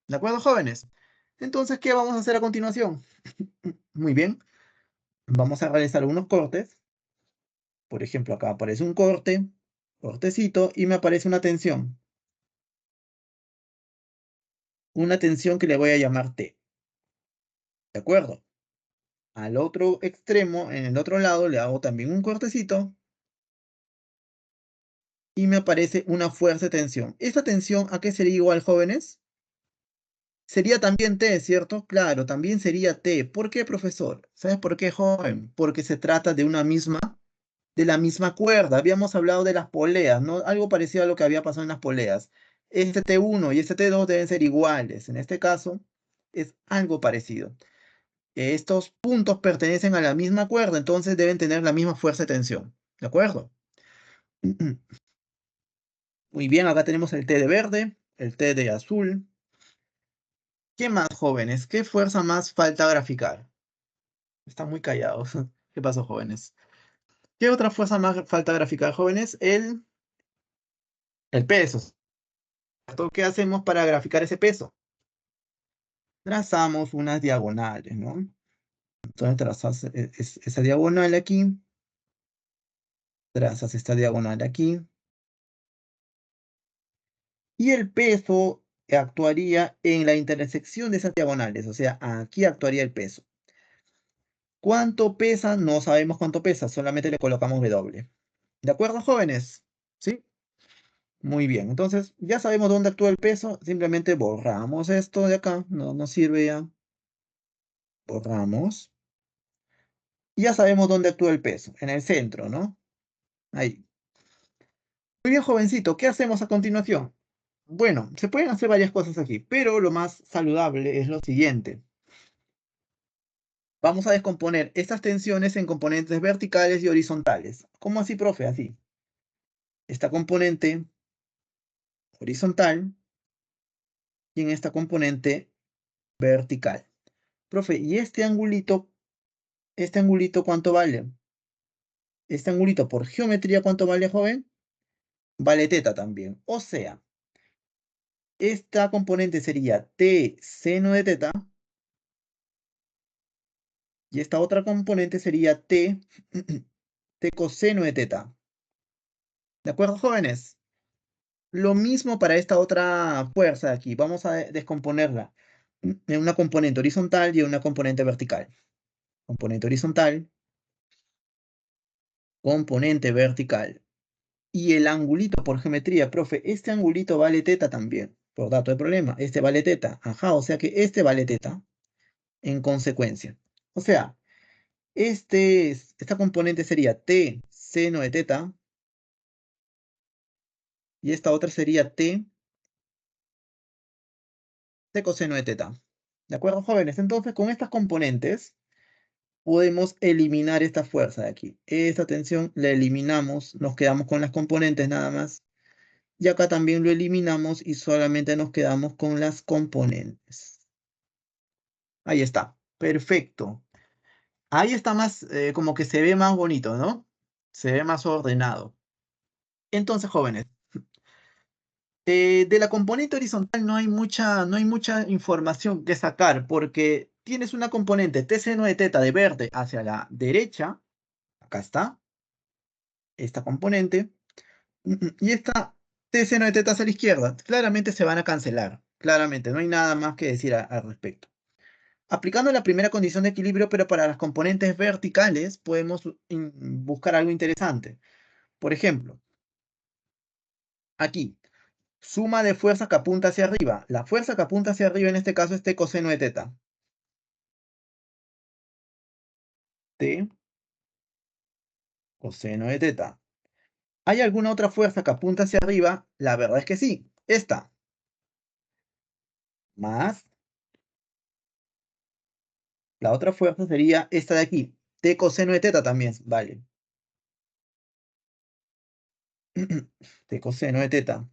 ¿De acuerdo, jóvenes? Entonces, ¿qué vamos a hacer a continuación? Muy bien, vamos a realizar unos cortes. Por ejemplo, acá aparece un corte, cortecito, y me aparece una tensión. Una tensión que le voy a llamar T. ¿De acuerdo? Al otro extremo, en el otro lado, le hago también un cortecito. Y me aparece una fuerza de tensión. ¿Esta tensión a qué sería igual, jóvenes? Sería también T, ¿cierto? Claro, también sería T. ¿Por qué, profesor? ¿Sabes por qué, joven? Porque se trata de la misma cuerda. Habíamos hablado de las poleas, ¿no? Algo parecido a lo que había pasado en las poleas. Este T1 y este T2 deben ser iguales. En este caso, es algo parecido. Estos puntos pertenecen a la misma cuerda, entonces deben tener la misma fuerza de tensión. ¿De acuerdo? Muy bien, acá tenemos el T de verde, el T de azul. ¿Qué más, jóvenes? ¿Qué fuerza más falta graficar? Están muy callados. ¿Qué pasó, jóvenes? ¿Qué otra fuerza más falta graficar, jóvenes? El peso. ¿Cierto? ¿Qué hacemos para graficar ese peso? Trazamos unas diagonales, ¿no? Entonces trazas esa diagonal aquí, trazas esta diagonal aquí, y el peso actuaría en la intersección de esas diagonales, o sea, aquí actuaría el peso. ¿Cuánto pesa? No sabemos cuánto pesa, solamente le colocamos W. ¿De acuerdo, jóvenes? ¿Sí? Muy bien, entonces ya sabemos dónde actúa el peso, simplemente borramos esto de acá, no nos sirve ya. Borramos. Y ya sabemos dónde actúa el peso, en el centro, ¿no? Ahí. Muy bien, jovencito, ¿qué hacemos a continuación? Bueno, se pueden hacer varias cosas aquí, pero lo más saludable es lo siguiente. Vamos a descomponer estas tensiones en componentes verticales y horizontales. ¿Cómo así, profe? Así. Esta componente horizontal y en esta componente vertical. Profe, ¿y este angulito cuánto vale? Este angulito por geometría, ¿cuánto vale, joven? Vale teta también. O sea, esta componente sería T seno de teta y esta otra componente sería T, T coseno de teta. ¿De acuerdo, jóvenes? Lo mismo para esta otra fuerza de aquí. Vamos a descomponerla en una componente horizontal y en una componente vertical. Componente horizontal, componente vertical. Y el angulito por geometría, profe, este angulito vale teta también. Por dato de problema, este vale teta. Ajá, o sea que este vale teta en consecuencia. O sea, esta componente sería T seno de teta y esta otra sería T coseno de teta. ¿De acuerdo, jóvenes? Entonces, con estas componentes podemos eliminar esta fuerza de aquí. Esta tensión la eliminamos, nos quedamos con las componentes nada más. Y acá también lo eliminamos y solamente nos quedamos con las componentes. Ahí está, perfecto. Ahí está más, como que se ve más bonito, ¿no? Se ve más ordenado. Entonces, jóvenes, de la componente horizontal no hay mucha información que sacar porque tienes una componente T seno de teta de verde hacia la derecha. Acá está, esta componente. Y esta T seno de teta hacia la izquierda. Claramente se van a cancelar. Claramente, no hay nada más que decir al respecto. Aplicando la primera condición de equilibrio, pero para las componentes verticales, podemos buscar algo interesante. Por ejemplo, aquí, suma de fuerza que apunta hacia arriba. La fuerza que apunta hacia arriba en este caso es T coseno de teta. T coseno de teta. ¿Hay alguna otra fuerza que apunta hacia arriba? La verdad es que sí. Esta. Más. La otra fuerza sería esta de aquí. T coseno de teta también. Vale. T coseno de teta.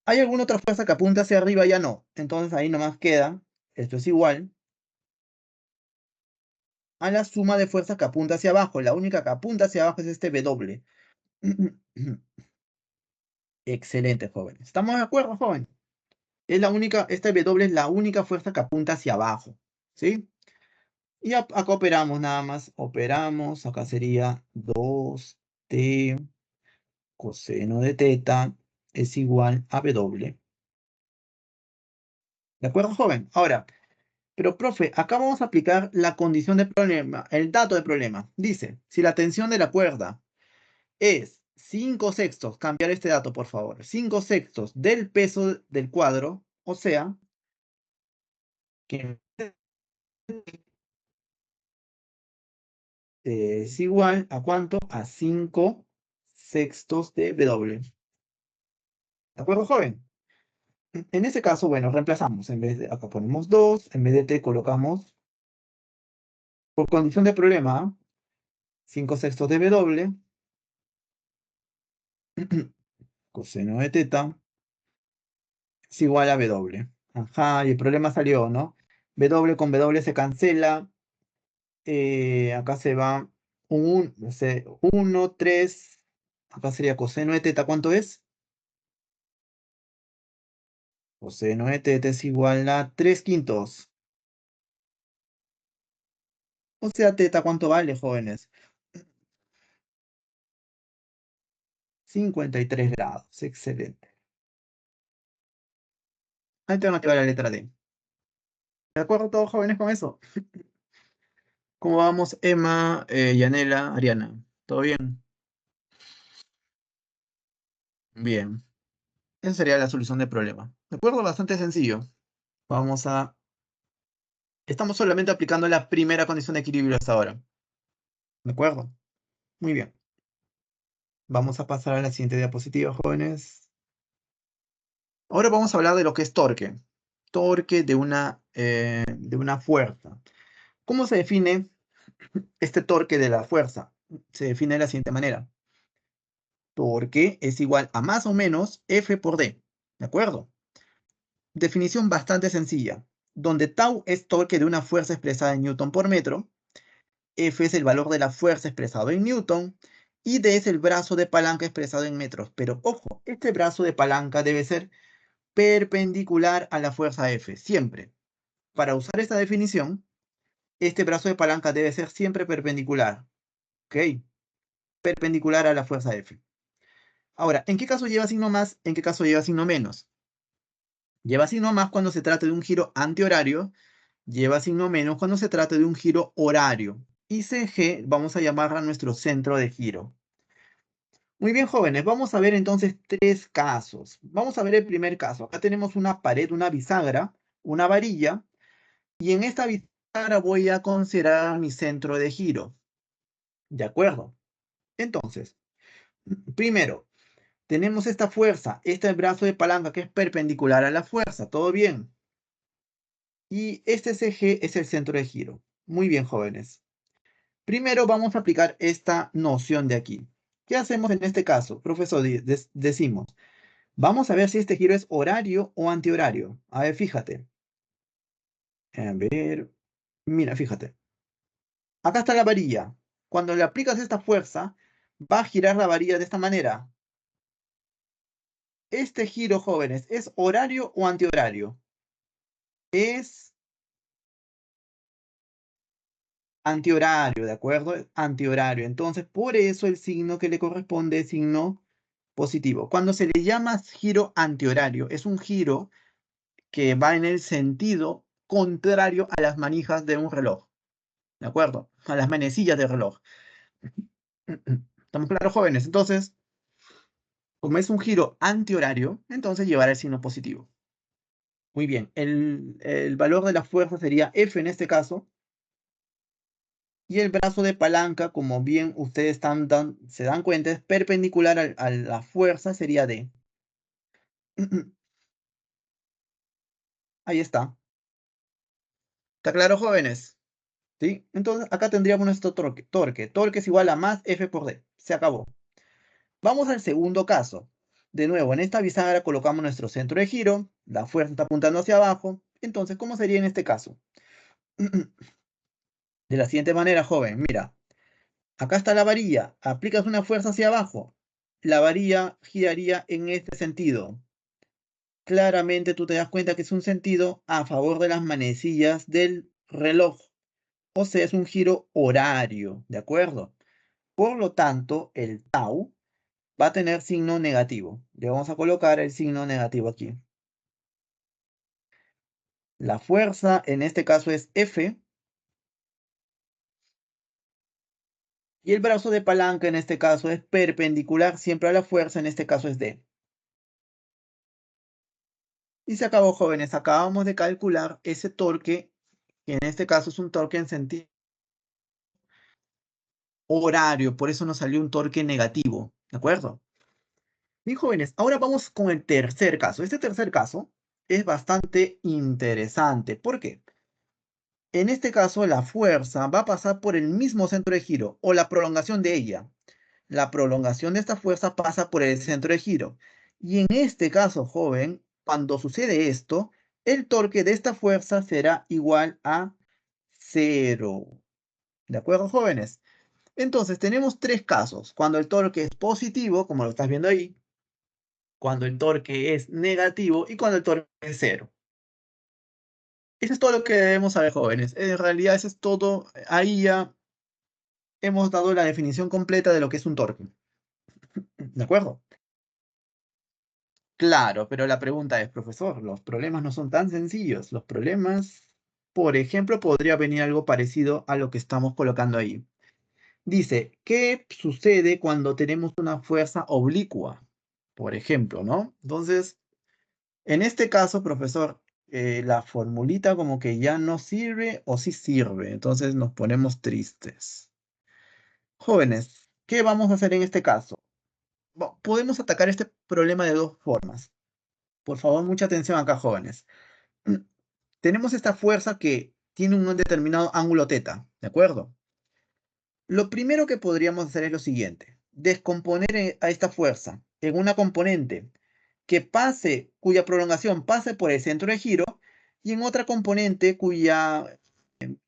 ¿Hay alguna otra fuerza que apunta hacia arriba? Ya no. Entonces ahí nomás queda. Esto es igual a la suma de fuerzas que apunta hacia abajo. La única que apunta hacia abajo es este W. Excelente, joven. ¿Estamos de acuerdo, joven? Es la única, esta W es la única fuerza que apunta hacia abajo, ¿sí? Y acá operamos nada más, operamos, acá sería 2t coseno de teta es igual a W. ¿De acuerdo, joven? Ahora, pero profe, acá vamos a aplicar la condición de problema, el dato de problema. Dice, si la tensión de la cuerda es 5 sextos, cambiar este dato, por favor, 5 sextos del peso del cuadro, o sea, que es igual a ¿cuánto? A 5 sextos de W. ¿De acuerdo, joven? En ese caso, bueno, reemplazamos. En vez de, acá ponemos 2, en vez de t colocamos, por condición de problema, 5 sextos de W, coseno de teta, es igual a W. Ajá, y el problema salió, ¿no? W con W se cancela. Acá se va 1, 3. Acá sería coseno de teta. ¿Cuánto es? Coseno de teta es igual a 3 quintos. O sea, teta, ¿cuánto vale, jóvenes? 53 grados. Excelente. Alternativa a la letra D. ¿De acuerdo todos, jóvenes, con eso? ¿Cómo vamos, Emma, Yanela, Ariana? ¿Todo bien? Bien. Esa sería la solución del problema. ¿De acuerdo? Bastante sencillo. Vamos a... Estamos solamente aplicando la primera condición de equilibrio hasta ahora. ¿De acuerdo? Muy bien. Vamos a pasar a la siguiente diapositiva, jóvenes. Ahora vamos a hablar de lo que es torque. Torque de una fuerza. ¿Cómo se define este torque de la fuerza? Se define de la siguiente manera. Torque es igual a más o menos F por D. ¿De acuerdo? Definición bastante sencilla. Donde tau es torque de una fuerza expresada en newton por metro, F es el valor de la fuerza expresado en newton, y D es el brazo de palanca expresado en metros. Pero ojo, este brazo de palanca debe ser perpendicular a la fuerza F, siempre. Para usar esta definición, este brazo de palanca debe ser siempre perpendicular. ¿Ok? Perpendicular a la fuerza F. Ahora, ¿en qué caso lleva signo más? ¿En qué caso lleva signo menos? Lleva signo más cuando se trata de un giro antihorario, lleva signo menos cuando se trata de un giro horario. Y CG vamos a llamar a nuestro centro de giro. Muy bien, jóvenes, vamos a ver entonces tres casos. Vamos a ver el primer caso. Acá tenemos una pared, una bisagra, una varilla, y en esta bisagra voy a considerar mi centro de giro. ¿De acuerdo? Entonces, primero, tenemos esta fuerza, este es el brazo de palanca que es perpendicular a la fuerza. ¿Todo bien? Y este CG es el centro de giro. Muy bien, jóvenes. Primero vamos a aplicar esta noción de aquí. ¿Qué hacemos en este caso? Profesor, decimos, vamos a ver si este giro es horario o antihorario. A ver, fíjate. A ver, mira, fíjate. Acá está la varilla. Cuando le aplicas esta fuerza, va a girar la varilla de esta manera. Este giro, jóvenes, ¿es horario o antihorario? Es antihorario, ¿de acuerdo? Antihorario. Entonces, por eso el signo que le corresponde es signo positivo. Cuando se le llama giro antihorario, es un giro que va en el sentido contrario a las manijas de un reloj. ¿De acuerdo? A las manecillas del reloj. ¿Estamos claros, jóvenes? Entonces, como es un giro antihorario, entonces llevará el signo positivo. Muy bien. El valor de la fuerza sería F en este caso. Y el brazo de palanca, como bien ustedes se dan cuenta, es perpendicular a la fuerza, sería D. Ahí está. ¿Está claro, jóvenes? ¿Sí? Entonces, acá tendríamos nuestro torque. Torque es igual a más F por D. Se acabó. Vamos al segundo caso. De nuevo, en esta bisagra colocamos nuestro centro de giro. La fuerza está apuntando hacia abajo. Entonces, ¿cómo sería en este caso? De la siguiente manera, joven. Mira, acá está la varilla. Aplicas una fuerza hacia abajo. La varilla giraría en este sentido. ¿Ok? claramente tú te das cuenta que es un sentido a favor de las manecillas del reloj. O sea, es un giro horario, ¿de acuerdo? Por lo tanto, el tau va a tener signo negativo. Le vamos a colocar el signo negativo aquí. La fuerza en este caso es F. Y el brazo de palanca en este caso es perpendicular siempre a la fuerza, en este caso es D. Y se acabó, jóvenes. Acabamos de calcular ese torque, que en este caso es un torque en sentido horario, por eso nos salió un torque negativo, ¿de acuerdo? Bien, jóvenes, ahora vamos con el tercer caso. Este tercer caso es bastante interesante. ¿Por qué? En este caso, la fuerza va a pasar por el mismo centro de giro o la prolongación de ella. La prolongación de esta fuerza pasa por el centro de giro. Y en este caso, joven, cuando sucede esto, el torque de esta fuerza será igual a 0. ¿De acuerdo, jóvenes? Entonces, tenemos tres casos. Cuando el torque es positivo, como lo estás viendo ahí, cuando el torque es negativo y cuando el torque es 0. Eso es todo lo que debemos saber, jóvenes. En realidad, eso es todo. Ahí ya hemos dado la definición completa de lo que es un torque. ¿De acuerdo? Claro, pero la pregunta es, profesor, los problemas no son tan sencillos. Los problemas, por ejemplo, podría venir algo parecido a lo que estamos colocando ahí. Dice, ¿qué sucede cuando tenemos una fuerza oblicua? Por ejemplo, ¿no? Entonces, en este caso, profesor, la formulita como que ya no sirve o sí sirve. Entonces nos ponemos tristes. Jóvenes, ¿qué vamos a hacer en este caso? Podemos atacar este problema de dos formas. Por favor, mucha atención acá, jóvenes. Tenemos esta fuerza que tiene un determinado ángulo teta, ¿de acuerdo? Lo primero que podríamos hacer es lo siguiente: descomponer a esta fuerza en una componente cuya prolongación pase por el centro de giro, y en otra componente cuya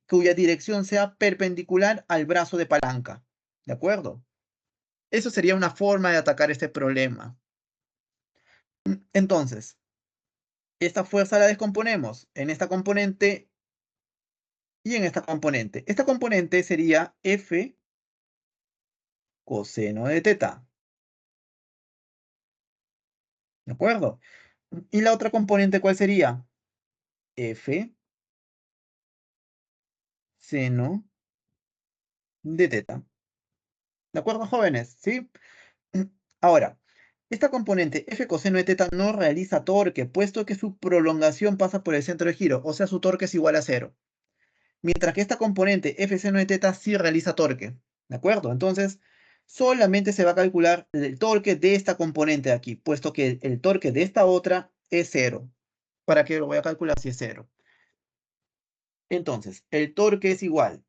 dirección sea perpendicular al brazo de palanca, ¿de acuerdo? Eso sería una forma de atacar este problema. Entonces, esta fuerza la descomponemos en esta componente y en esta componente. Esta componente sería F coseno de teta, ¿de acuerdo? Y la otra componente, ¿cuál sería? F seno de teta. ¿De acuerdo, jóvenes? ¿Sí? Ahora, esta componente F coseno de teta no realiza torque, puesto que su prolongación pasa por el centro de giro, o sea, su torque es igual a 0. Mientras que esta componente F seno de teta sí realiza torque. ¿De acuerdo? Entonces, solamente se va a calcular el torque de esta componente de aquí, puesto que el torque de esta otra es 0. ¿Para qué lo voy a calcular si es 0? Entonces, el torque es igual.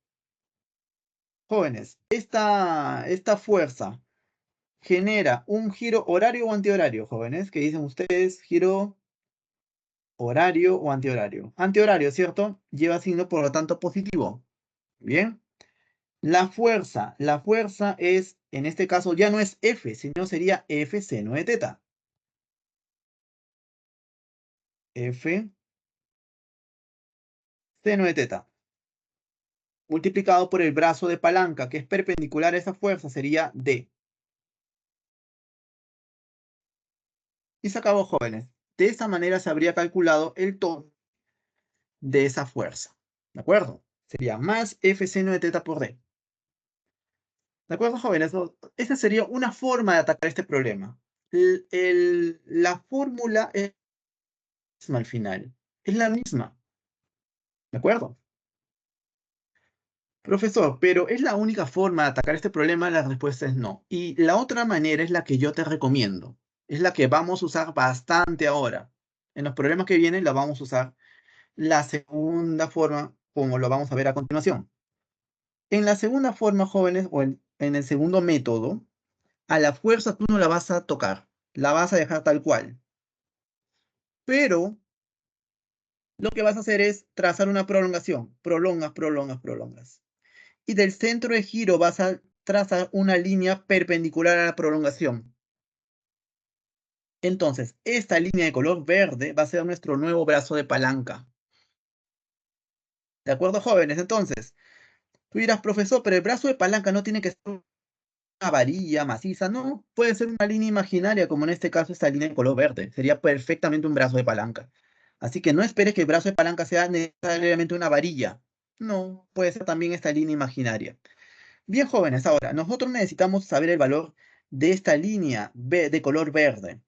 Jóvenes, esta fuerza genera un giro horario o antihorario, jóvenes. ¿Qué dicen ustedes? ¿Giro horario o antihorario? Antihorario, ¿cierto? Lleva signo, por lo tanto, positivo. Bien. La fuerza es, en este caso, ya no es F, sino sería F seno de teta. F seno de teta. Multiplicado por el brazo de palanca, que es perpendicular a esa fuerza, sería D. Y se acabó, jóvenes. De esa manera se habría calculado el tono de esa fuerza. ¿De acuerdo? Sería más F seno de teta por D. ¿De acuerdo, jóvenes? Esa sería una forma de atacar este problema. La fórmula es la misma al final. Es la misma. ¿De acuerdo? Profesor, pero ¿es la única forma de atacar este problema? La respuesta es no. Y la otra manera es la que yo te recomiendo. Es la que vamos a usar bastante ahora. En los problemas que vienen la vamos a usar. La segunda forma, como lo vamos a ver a continuación. En la segunda forma, jóvenes, o en el segundo método, a la fuerza tú no la vas a tocar. La vas a dejar tal cual. Pero lo que vas a hacer es trazar una prolongación. Prolongas, prolongas, prolongas. Y del centro de giro vas a trazar una línea perpendicular a la prolongación. Entonces, esta línea de color verde va a ser nuestro nuevo brazo de palanca. ¿De acuerdo, jóvenes? Entonces, tú dirás, profesor, pero el brazo de palanca no tiene que ser una varilla maciza, no, puede ser una línea imaginaria, como en este caso esta línea de color verde. Sería perfectamente un brazo de palanca. Así que no esperes que el brazo de palanca sea necesariamente una varilla. No, puede ser también esta línea imaginaria. Bien, jóvenes, ahora, nosotros necesitamos saber el valor de esta línea de color verde.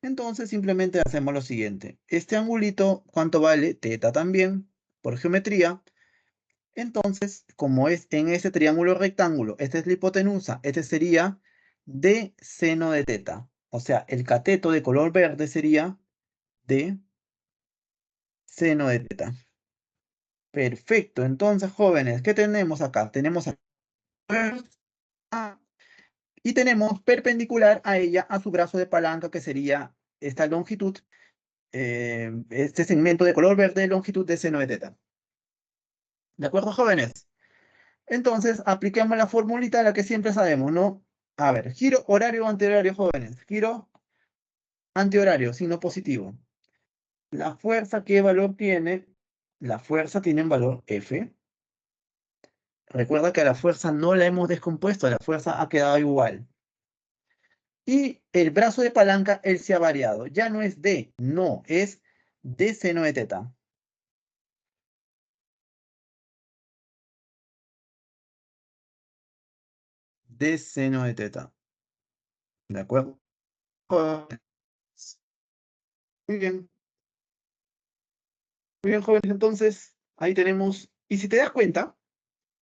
Entonces simplemente hacemos lo siguiente. Este angulito, ¿cuánto vale? Teta también, por geometría. Entonces, como es en ese triángulo rectángulo, esta es la hipotenusa, este sería d seno de teta. O sea, el cateto de color verde sería d seno de teta. Perfecto. Entonces, jóvenes, ¿qué tenemos acá? Tenemos a y tenemos perpendicular a ella, a su brazo de palanca, que sería esta longitud, este segmento de color verde, longitud de seno de teta. ¿De acuerdo, jóvenes? Entonces, apliquemos la formulita, la que siempre sabemos, ¿no? A ver, giro horario antihorario, jóvenes. Giro antihorario, signo positivo. La fuerza, ¿qué valor tiene? La fuerza tiene un valor F. Recuerda que a la fuerza no la hemos descompuesto, la fuerza ha quedado igual. Y el brazo de palanca, él se ha variado. Ya no es D, no, es D seno de teta. D seno de teta. ¿De acuerdo? Muy bien. Muy bien, jóvenes. Entonces, ahí tenemos. Y si te das cuenta,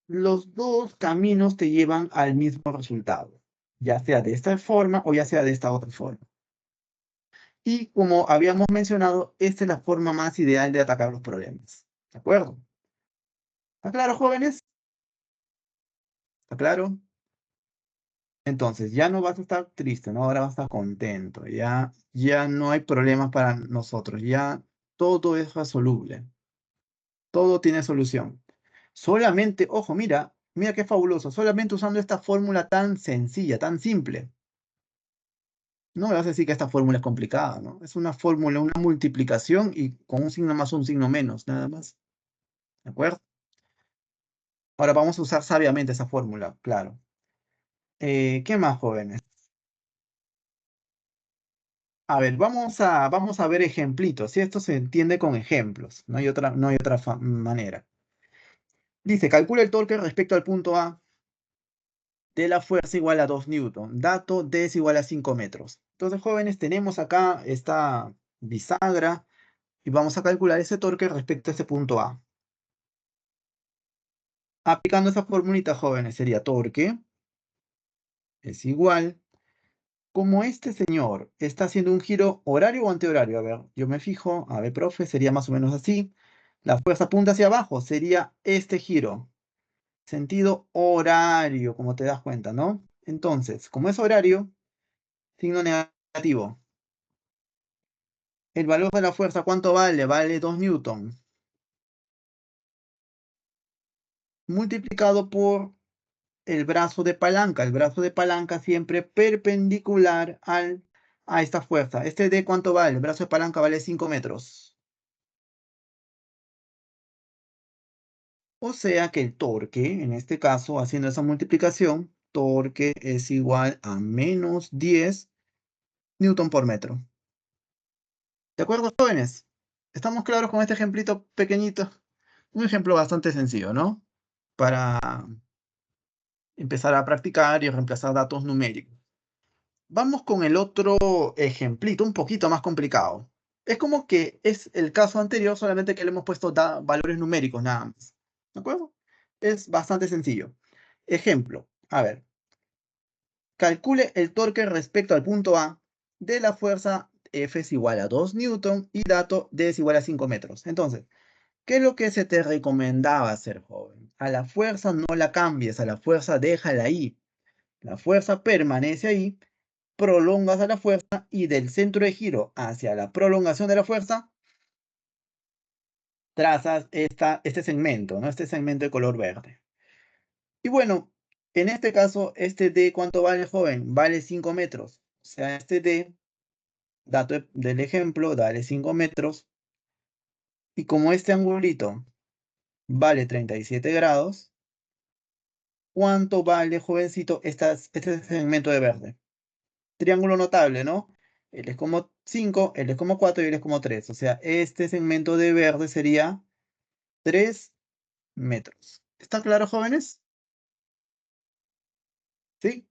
los dos caminos te llevan al mismo resultado, ya sea de esta forma o ya sea de esta otra forma. Y como habíamos mencionado, esta es la forma más ideal de atacar los problemas. ¿De acuerdo? ¿Está claro, jóvenes? ¿Está claro? Entonces, ya no vas a estar triste, ¿no? Ahora vas a estar contento. Ya no hay problemas para nosotros. Ya todo es resoluble. Todo tiene solución. Solamente, ojo, mira qué fabuloso. Solamente usando esta fórmula tan sencilla, tan simple. No me vas a decir que esta fórmula es complicada, ¿no? Es una fórmula, una multiplicación y con un signo más o un signo menos, nada más. ¿De acuerdo? Ahora vamos a usar sabiamente esa fórmula, claro. ¿Qué más, jóvenes? A ver, vamos a ver ejemplitos. Y esto se entiende con ejemplos. No hay otra manera. Dice, calcula el torque respecto al punto A de la fuerza igual a 2 newton. Dato D es igual a 5 metros. Entonces, jóvenes, tenemos acá esta bisagra y vamos a calcular ese torque respecto a ese punto A. Aplicando esa formulita, jóvenes, sería torque es igual. Como este señor está haciendo un giro horario o antihorario, a ver, yo me fijo, a ver, profe, sería más o menos así. La fuerza apunta hacia abajo, sería este giro. Sentido horario, como te das cuenta, ¿no? Entonces, como es horario, signo negativo. El valor de la fuerza, ¿cuánto vale? Vale 2 newton. Multiplicado por el brazo de palanca. El brazo de palanca siempre perpendicular a esta fuerza. ¿Este D cuánto vale? El brazo de palanca vale 5 metros. O sea que el torque, en este caso, haciendo esa multiplicación, torque es igual a menos 10 newton por metro. ¿De acuerdo, jóvenes? ¿Estamos claros con este ejemplito pequeñito? Un ejemplo bastante sencillo, ¿no? Para empezar a practicar y reemplazar datos numéricos. Vamos con el otro ejemplito, un poquito más complicado. Es como que es el caso anterior, solamente que le hemos puesto valores numéricos nada más. ¿De acuerdo? Es bastante sencillo. Ejemplo, a ver, calcule el torque respecto al punto A de la fuerza F es igual a 2 newton y dato D es igual a 5 metros. Entonces, ¿qué es lo que se te recomendaba hacer, joven? A la fuerza no la cambies, a la fuerza déjala ahí. La fuerza permanece ahí, prolongas a la fuerza y del centro de giro hacia la prolongación de la fuerza, trazas este segmento, ¿no? Este segmento de color verde. Y bueno, en este caso, este D, ¿cuánto vale, joven? Vale 5 metros. O sea, este D dato del ejemplo, dale 5 metros. Y como este angulito vale 37 grados, ¿cuánto vale, jovencito, este segmento de verde? Triángulo notable, ¿no? Él es como 5, él es como 4 y él es como 3. O sea, este segmento de verde sería 3 metros. ¿Está claro, jóvenes? ¿Sí?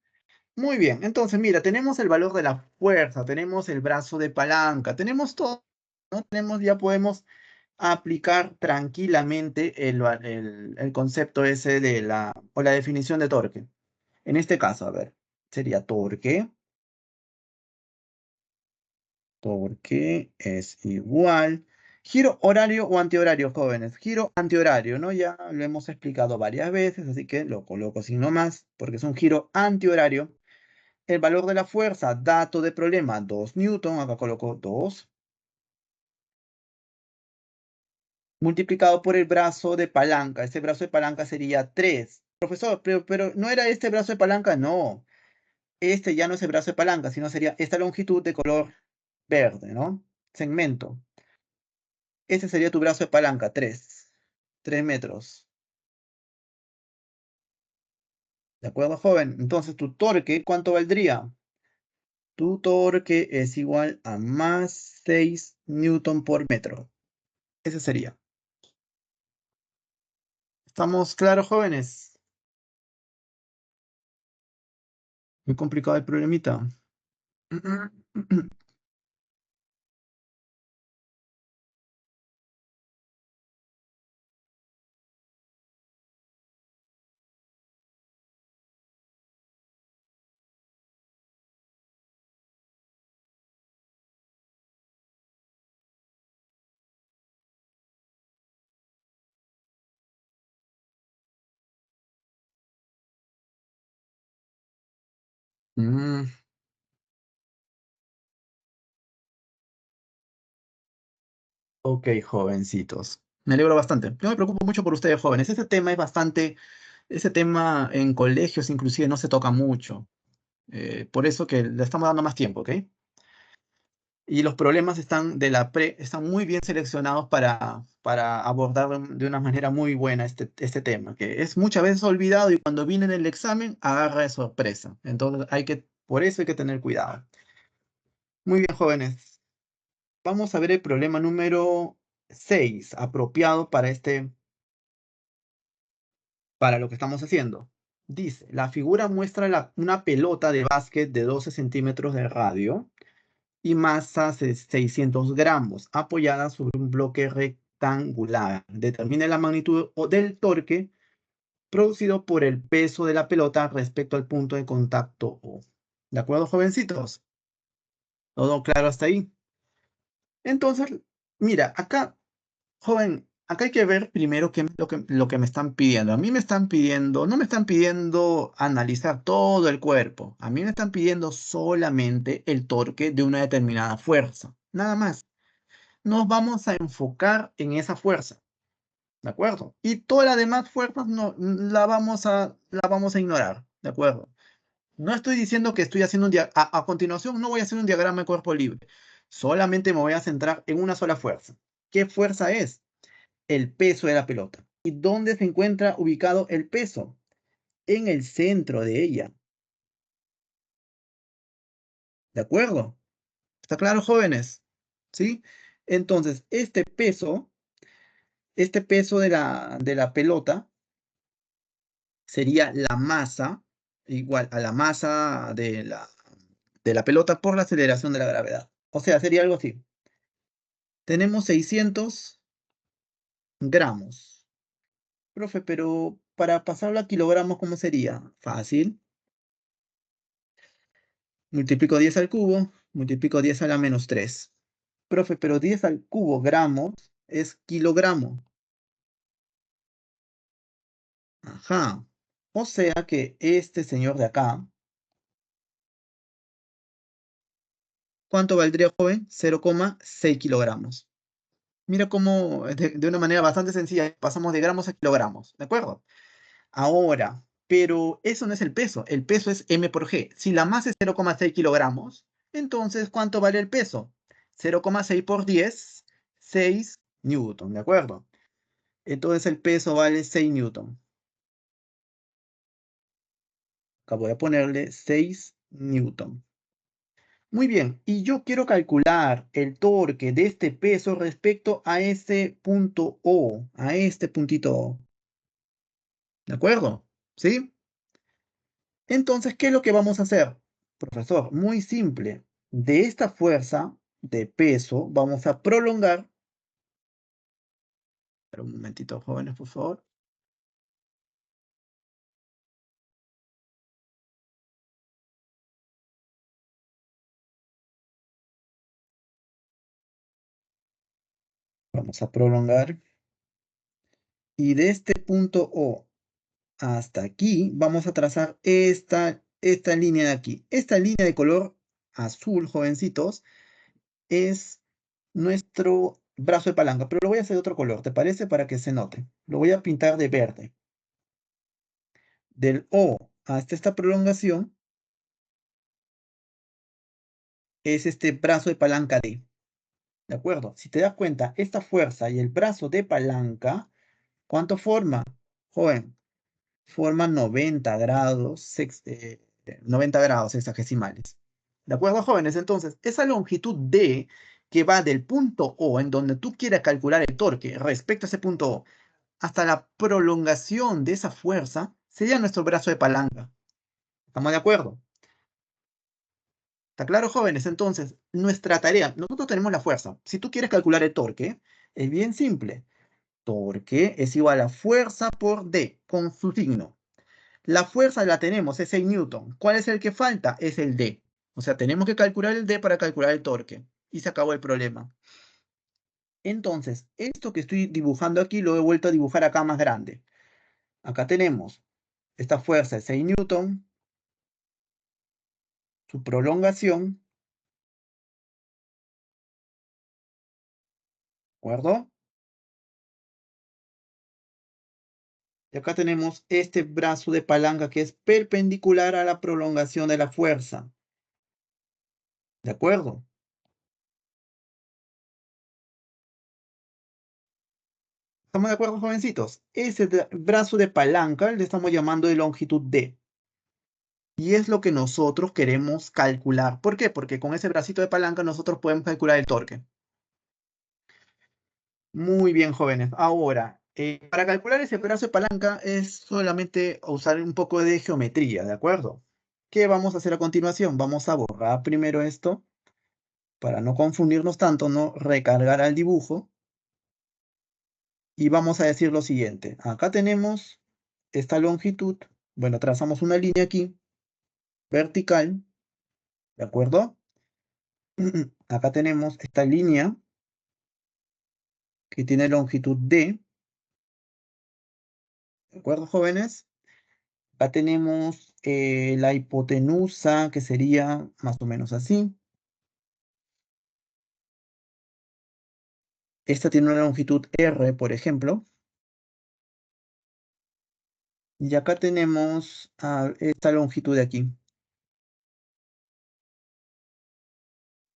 Muy bien. Entonces, mira, tenemos el valor de la fuerza, tenemos el brazo de palanca, tenemos todo, ¿no? Ya podemos aplicar tranquilamente el concepto ese o la definición de torque. En este caso, a ver, sería torque. Torque es igual. Giro horario o antihorario, jóvenes. Giro antihorario, ¿no? Ya lo hemos explicado varias veces, así que lo coloco sin no más, porque es un giro antihorario. El valor de la fuerza, dato de problema, 2 newton, acá coloco 2, multiplicado por el brazo de palanca. Este brazo de palanca sería 3. Profesor, pero ¿no era este brazo de palanca? No, este ya no es el brazo de palanca, sino sería esta longitud de color verde, ¿no? Segmento. Ese sería tu brazo de palanca, 3 metros. ¿De acuerdo, joven? Entonces, tu torque, ¿cuánto valdría? Tu torque es igual a más 6 newton por metro. Ese sería. ¿Estamos claros, jóvenes? Muy complicado el problemita. Mm, ok, jovencitos. Me alegro bastante. Yo me preocupo mucho por ustedes, jóvenes. Ese tema en colegios inclusive no se toca mucho. Por eso que le estamos dando más tiempo, ¿ok? Y los problemas están muy bien seleccionados para abordar de una manera muy buena este tema, que es muchas veces olvidado y cuando viene en el examen agarra de sorpresa. Entonces por eso hay que tener cuidado. Muy bien, jóvenes. Vamos a ver el problema número 6, apropiado para lo que estamos haciendo. Dice, la figura muestra una pelota de básquet de 12 centímetros de radio y masa 600 gramos, apoyada sobre un bloque rectangular. Determine la magnitud del torque producido por el peso de la pelota respecto al punto de contacto O. ¿De acuerdo, jovencitos? ¿Todo claro hasta ahí? Entonces, mira, acá, joven, acá hay que ver primero lo que me están pidiendo. A mí me están pidiendo, no me están pidiendo analizar todo el cuerpo. A mí me están pidiendo solamente el torque de una determinada fuerza. Nada más. Nos vamos a enfocar en esa fuerza, ¿de acuerdo? Y todas las demás fuerzas no, la vamos a ignorar, ¿de acuerdo? No estoy diciendo que estoy haciendo a continuación no voy a hacer un diagrama de cuerpo libre. Solamente me voy a centrar en una sola fuerza. ¿Qué fuerza es? El peso de la pelota. ¿Y dónde se encuentra ubicado el peso? En el centro de ella. ¿De acuerdo? ¿Está claro, jóvenes? ¿Sí? Entonces, este peso de la pelota sería la masa igual a la masa de la pelota por la aceleración de la gravedad. O sea, sería algo así. Tenemos 600 gramos. Profe, pero para pasarlo a kilogramos, ¿cómo sería? Fácil. Multiplico 10 al cubo, multiplico 10 a la menos 3. Profe, pero 10 al cubo gramos es kilogramo. Ajá. O sea que este señor de acá, ¿cuánto valdría, joven? 0,6 kilogramos. Mira cómo de una manera bastante sencilla pasamos de gramos a kilogramos, ¿de acuerdo? Ahora, pero eso no es el peso es m por g. Si la masa es 0,6 kilogramos, Entonces, ¿cuánto vale el peso? 0,6 por 10, 6 newton, ¿de acuerdo? Entonces el peso vale 6 newton. Acá voy a ponerle 6 newton. Muy bien, y yo quiero calcular el torque de este peso respecto a este punto O, a este puntito O. ¿De acuerdo? ¿Sí? Entonces, ¿qué es lo que vamos a hacer? Profesor, muy simple. De esta fuerza de peso vamos a prolongar. Espera un momentito, jóvenes, por favor. Vamos a prolongar. Y de este punto O hasta aquí vamos a trazar esta línea de aquí. Esta línea de color azul, jovencitos, es nuestro brazo de palanca, pero lo voy a hacer de otro color, ¿te parece? Para que se note. Lo voy a pintar de verde. Del O hasta esta prolongación es este brazo de palanca D. ¿De acuerdo? Si te das cuenta, esta fuerza y el brazo de palanca, ¿cuánto forma? Joven, forma 90 grados, 90 grados sexagesimales. ¿De acuerdo, jóvenes? Entonces, esa longitud D que va del punto O, en donde tú quieras calcular el torque respecto a ese punto O, hasta la prolongación de esa fuerza, sería nuestro brazo de palanca. ¿Estamos de acuerdo? ¿Está claro, jóvenes? Entonces, nuestra tarea, nosotros tenemos la fuerza. Si tú quieres calcular el torque, es bien simple. Torque es igual a fuerza por D, con su signo. La fuerza la tenemos, es 6 newton. ¿Cuál es el que falta? Es el D. O sea, tenemos que calcular el D para calcular el torque. Y se acabó el problema. Entonces, esto que estoy dibujando aquí lo he vuelto a dibujar acá más grande. Acá tenemos esta fuerza de 6 newton, su prolongación, ¿de acuerdo? Y acá tenemos este brazo de palanca que es perpendicular a la prolongación de la fuerza. ¿De acuerdo? ¿Estamos de acuerdo, jovencitos? Ese brazo de palanca le estamos llamando de longitud D. Y es lo que nosotros queremos calcular. ¿Por qué? Porque con ese bracito de palanca nosotros podemos calcular el torque. Muy bien, jóvenes. Ahora, para calcular ese brazo de palanca es solamente usar un poco de geometría, ¿de acuerdo? ¿Qué vamos a hacer a continuación? Vamos a borrar primero esto para no confundirnos tanto, no recargar al dibujo. Y vamos a decir lo siguiente. Acá tenemos esta longitud. Bueno, trazamos una línea aquí, vertical, ¿de acuerdo? Acá tenemos esta línea que tiene longitud D, ¿de acuerdo, jóvenes? Acá tenemos la hipotenusa, que sería más o menos así. Esta tiene una longitud R, por ejemplo. Y acá tenemos esta longitud de aquí.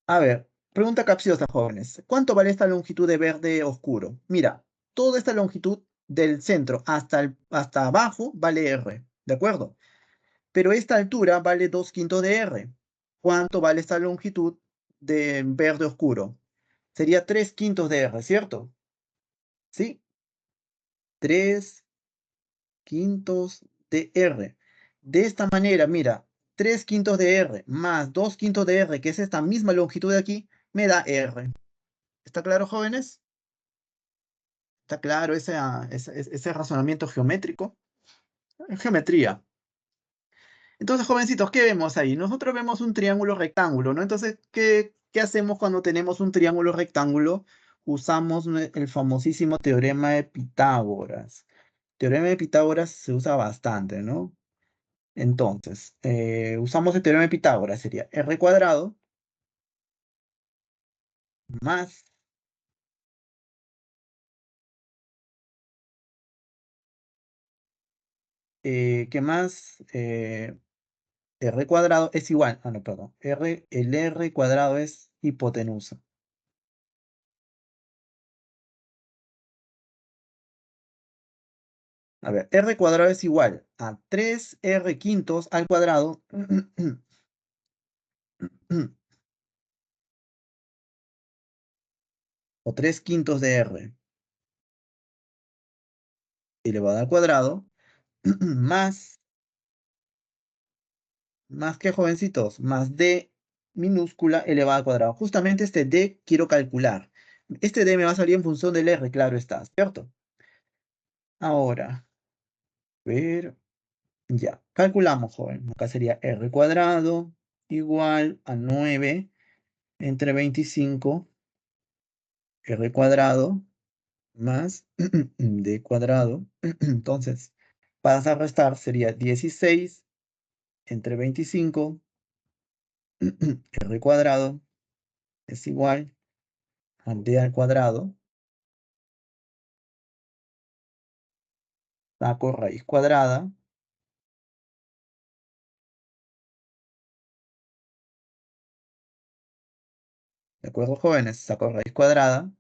A ver, pregunta capciosa, jóvenes. ¿Cuánto vale esta longitud de verde oscuro? Mira, toda esta longitud del centro hasta abajo vale R, ¿de acuerdo? Pero esta altura vale 2/5 de R. ¿Cuánto vale esta longitud de verde oscuro? Sería 3/5 de R, ¿cierto? ¿Sí? 3/5 de R. De esta manera, mira, 3/5 de R más 2/5 de R, que es esta misma longitud de aquí, me da R. ¿Está claro, jóvenes? ¿Está claro ese razonamiento geométrico? Geometría. Entonces, jovencitos, ¿qué vemos ahí? Nosotros vemos un triángulo rectángulo, ¿no? Entonces, ¿qué hacemos cuando tenemos un triángulo rectángulo? Usamos el famosísimo teorema de Pitágoras. Teorema de Pitágoras se usa bastante, ¿no? Entonces, usamos el teorema de Pitágoras, sería r cuadrado más, ¿qué más? R cuadrado es igual, no, perdón, el R cuadrado es hipotenusa. A ver, R cuadrado es igual a 3R quintos al cuadrado o 3 quintos de R elevado al cuadrado más, más que jovencitos, más D minúscula elevado al cuadrado. Justamente este D quiero calcular. Este D me va a salir en función del R, claro está, ¿cierto? Ahora, ver, ya, calculamos, joven. Acá sería R cuadrado igual a 9 entre 25, R cuadrado más D cuadrado. Entonces, para a restar sería 16 entre 25, R cuadrado es igual a D al cuadrado, saco raíz cuadrada, ¿de acuerdo, jóvenes? Saco raíz cuadrada,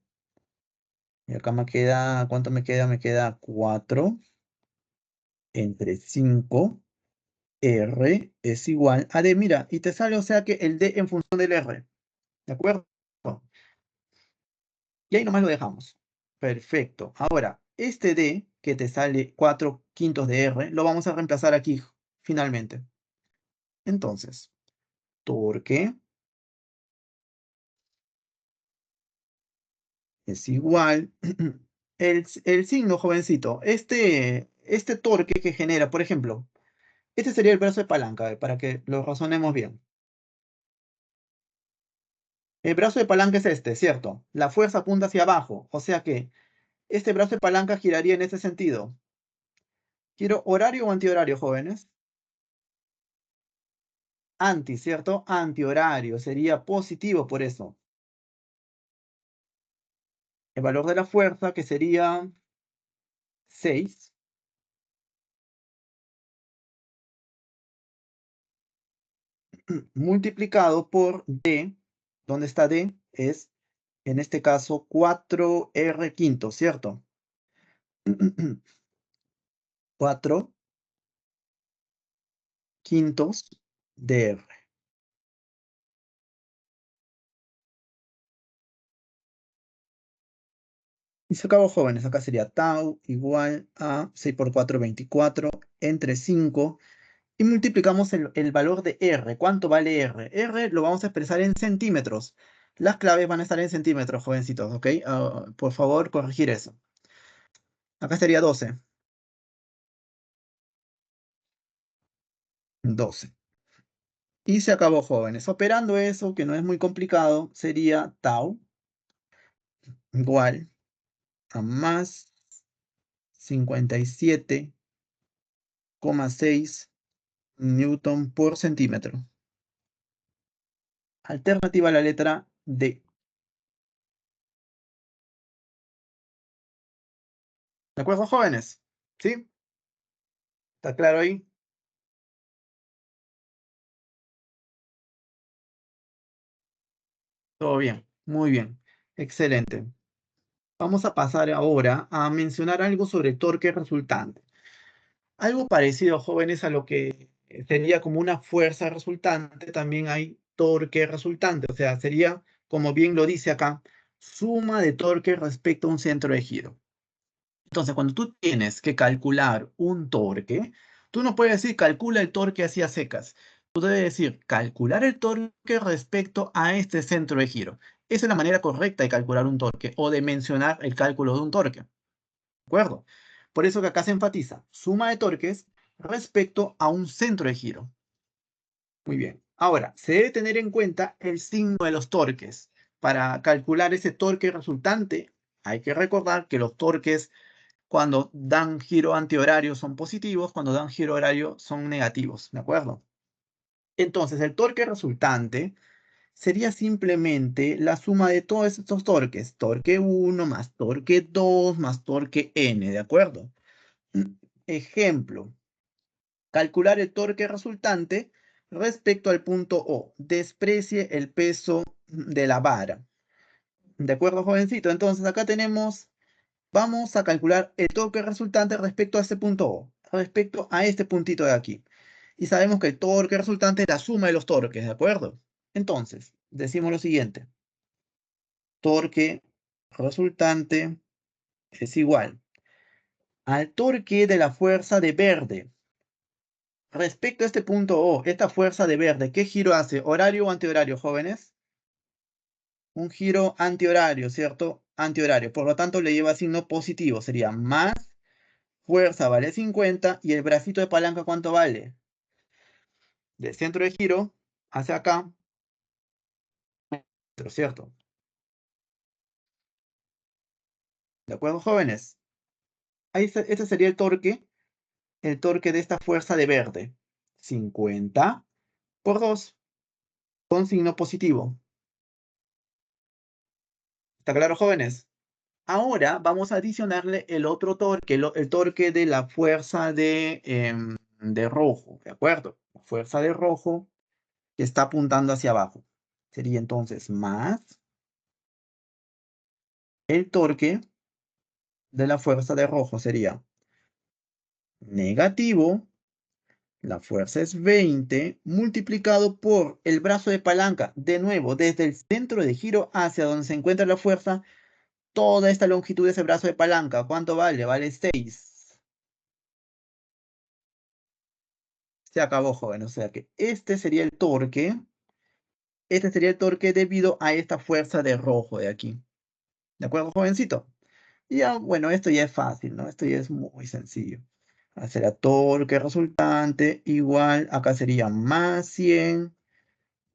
y acá me queda, ¿cuánto me queda? Me queda 4 entre 5, R es igual a D, mira, y te sale, o sea que el D en función del R, ¿de acuerdo? Y ahí nomás lo dejamos. Perfecto. Ahora, este D, que te sale 4 quintos de R, lo vamos a reemplazar aquí, finalmente. Entonces, torque es igual. El signo, jovencito, este torque que genera, por ejemplo, este sería el brazo de palanca, para que lo razonemos bien. El brazo de palanca es este, ¿cierto? La fuerza apunta hacia abajo, o sea que este brazo de palanca giraría en ese sentido. ¿Quiero horario o antihorario, jóvenes? Anti, ¿cierto? Antihorario, sería positivo por eso. El valor de la fuerza, que sería 6, multiplicado por D. ¿Dónde está D? Es, en este caso, 4R quinto, ¿cierto? 4 quintos de R. Y se acabó, jóvenes. Acá sería tau igual a 6 por 4, 24, entre 5. Y multiplicamos el valor de R. ¿Cuánto vale R? R lo vamos a expresar en centímetros. Las claves van a estar en centímetros, jovencitos, ¿ok? Por favor, corregir eso. Acá sería 12. 12. Y se acabó, jóvenes. Operando eso, que no es muy complicado, sería tau igual a más 57,6 newton por centímetro. Alternativa a la letra D. ¿De acuerdo, jóvenes? ¿Sí? ¿Está claro ahí? Todo bien, muy bien. Excelente. Vamos a pasar ahora a mencionar algo sobre torque resultante. Algo parecido, jóvenes, a lo que sería como una fuerza resultante, también hay torque resultante, o sea, sería, como bien lo dice acá, suma de torque respecto a un centro de giro. Entonces, cuando tú tienes que calcular un torque, tú no puedes decir calcula el torque así a secas. Tú debes decir calcular el torque respecto a este centro de giro. Esa es la manera correcta de calcular un torque o de mencionar el cálculo de un torque. ¿De acuerdo? Por eso que acá se enfatiza suma de torques respecto a un centro de giro. Muy bien. Ahora, se debe tener en cuenta el signo de los torques. Para calcular ese torque resultante, hay que recordar que los torques cuando dan giro antihorario son positivos, cuando dan giro horario son negativos, ¿de acuerdo? Entonces, el torque resultante sería simplemente la suma de todos estos torques, torque 1 más torque 2 más torque n, ¿de acuerdo? Ejemplo, calcular el torque resultante respecto al punto O. Desprecie el peso de la vara. ¿De acuerdo, jovencito? Entonces acá tenemos, vamos a calcular el torque resultante respecto a este punto O, respecto a este puntito de aquí. Y sabemos que el torque resultante es la suma de los torques, ¿de acuerdo? Entonces, decimos lo siguiente. Torque resultante es igual al torque de la fuerza de verde. Respecto a este punto O, esta fuerza de verde, ¿qué giro hace? ¿Horario o antihorario, jóvenes? Un giro antihorario, ¿cierto? Antihorario. Por lo tanto, le lleva signo positivo. Sería más fuerza vale 50 y el bracito de palanca, ¿cuánto vale? Del centro de giro hacia acá, ¿cierto? ¿De acuerdo, jóvenes? Este sería el torque de esta fuerza de verde. 50 por 2, con signo positivo. ¿Está claro, jóvenes? Ahora vamos a adicionarle el otro torque, el torque de la fuerza de rojo, ¿de acuerdo? La fuerza de rojo que está apuntando hacia abajo. Sería entonces más el torque de la fuerza de rojo. Sería negativo, la fuerza es 20, multiplicado por el brazo de palanca. De nuevo, desde el centro de giro hacia donde se encuentra la fuerza, toda esta longitud de ese brazo de palanca. ¿Cuánto vale? Vale 6. Se acabó, joven. O sea que este sería el torque. Este sería el torque debido a esta fuerza de rojo de aquí. ¿De acuerdo, jovencito? Y ya, bueno, esto ya es fácil, ¿no? Esto ya es muy sencillo. Acá será torque resultante igual, acá sería más 100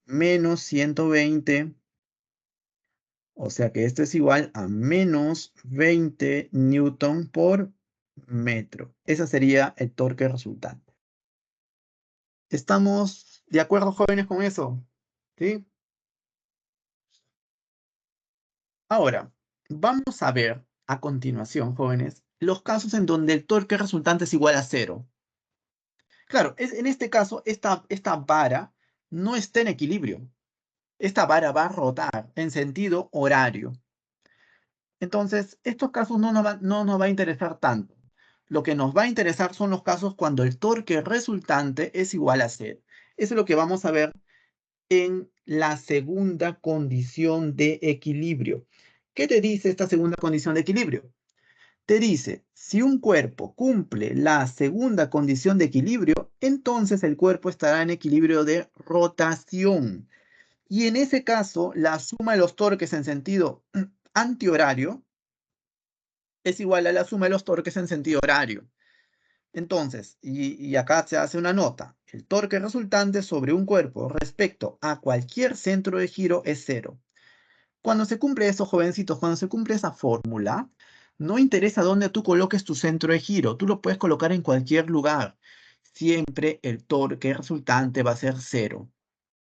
menos 120. O sea que esto es igual a menos 20 newton por metro. Ese sería el torque resultante. ¿Estamos de acuerdo, jóvenes, con eso? ¿Sí? Ahora, vamos a ver a continuación, jóvenes, los casos en donde el torque resultante es igual a cero. Claro, en este caso, esta vara no está en equilibrio. Esta vara va a rotar en sentido horario. Entonces, estos casos no nos va a interesar tanto. Lo que nos va a interesar son los casos cuando el torque resultante es igual a cero. Eso es lo que vamos a ver en la segunda condición de equilibrio. ¿Qué te dice esta segunda condición de equilibrio? Te dice, si un cuerpo cumple la segunda condición de equilibrio, entonces el cuerpo estará en equilibrio de rotación. Y en ese caso, la suma de los torques en sentido antihorario es igual a la suma de los torques en sentido horario. Entonces, y acá se hace una nota, el torque resultante sobre un cuerpo respecto a cualquier centro de giro es cero. Cuando se cumple eso, jovencitos, cuando se cumple esa fórmula, no interesa dónde tú coloques tu centro de giro, tú lo puedes colocar en cualquier lugar. Siempre el torque resultante va a ser cero.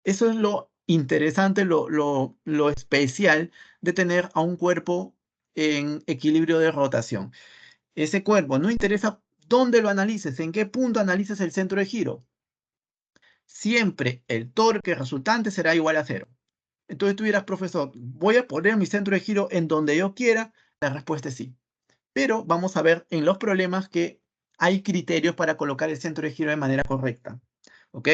Eso es lo interesante, lo especial de tener a un cuerpo en equilibrio de rotación. Ese cuerpo, no interesa dónde lo analices, en qué punto analices el centro de giro. Siempre el torque resultante será igual a cero. Entonces tú dirás, profesor, ¿voy a poner mi centro de giro en donde yo quiera? La respuesta es sí. Pero vamos a ver en los problemas que hay criterios para colocar el centro de giro de manera correcta. ¿Ok?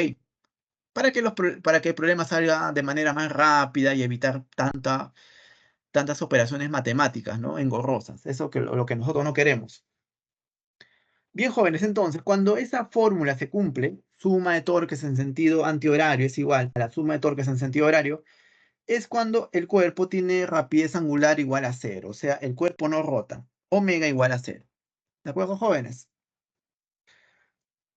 Para que el problema salga de manera más rápida y evitar tantas operaciones matemáticas, ¿no? Engorrosas. Eso que lo que nosotros no queremos. Bien, jóvenes, entonces, cuando esa fórmula se cumple, suma de torques en sentido antihorario es igual a la suma de torques en sentido horario, es cuando el cuerpo tiene rapidez angular igual a cero, o sea, el cuerpo no rota, omega igual a cero. ¿De acuerdo, jóvenes?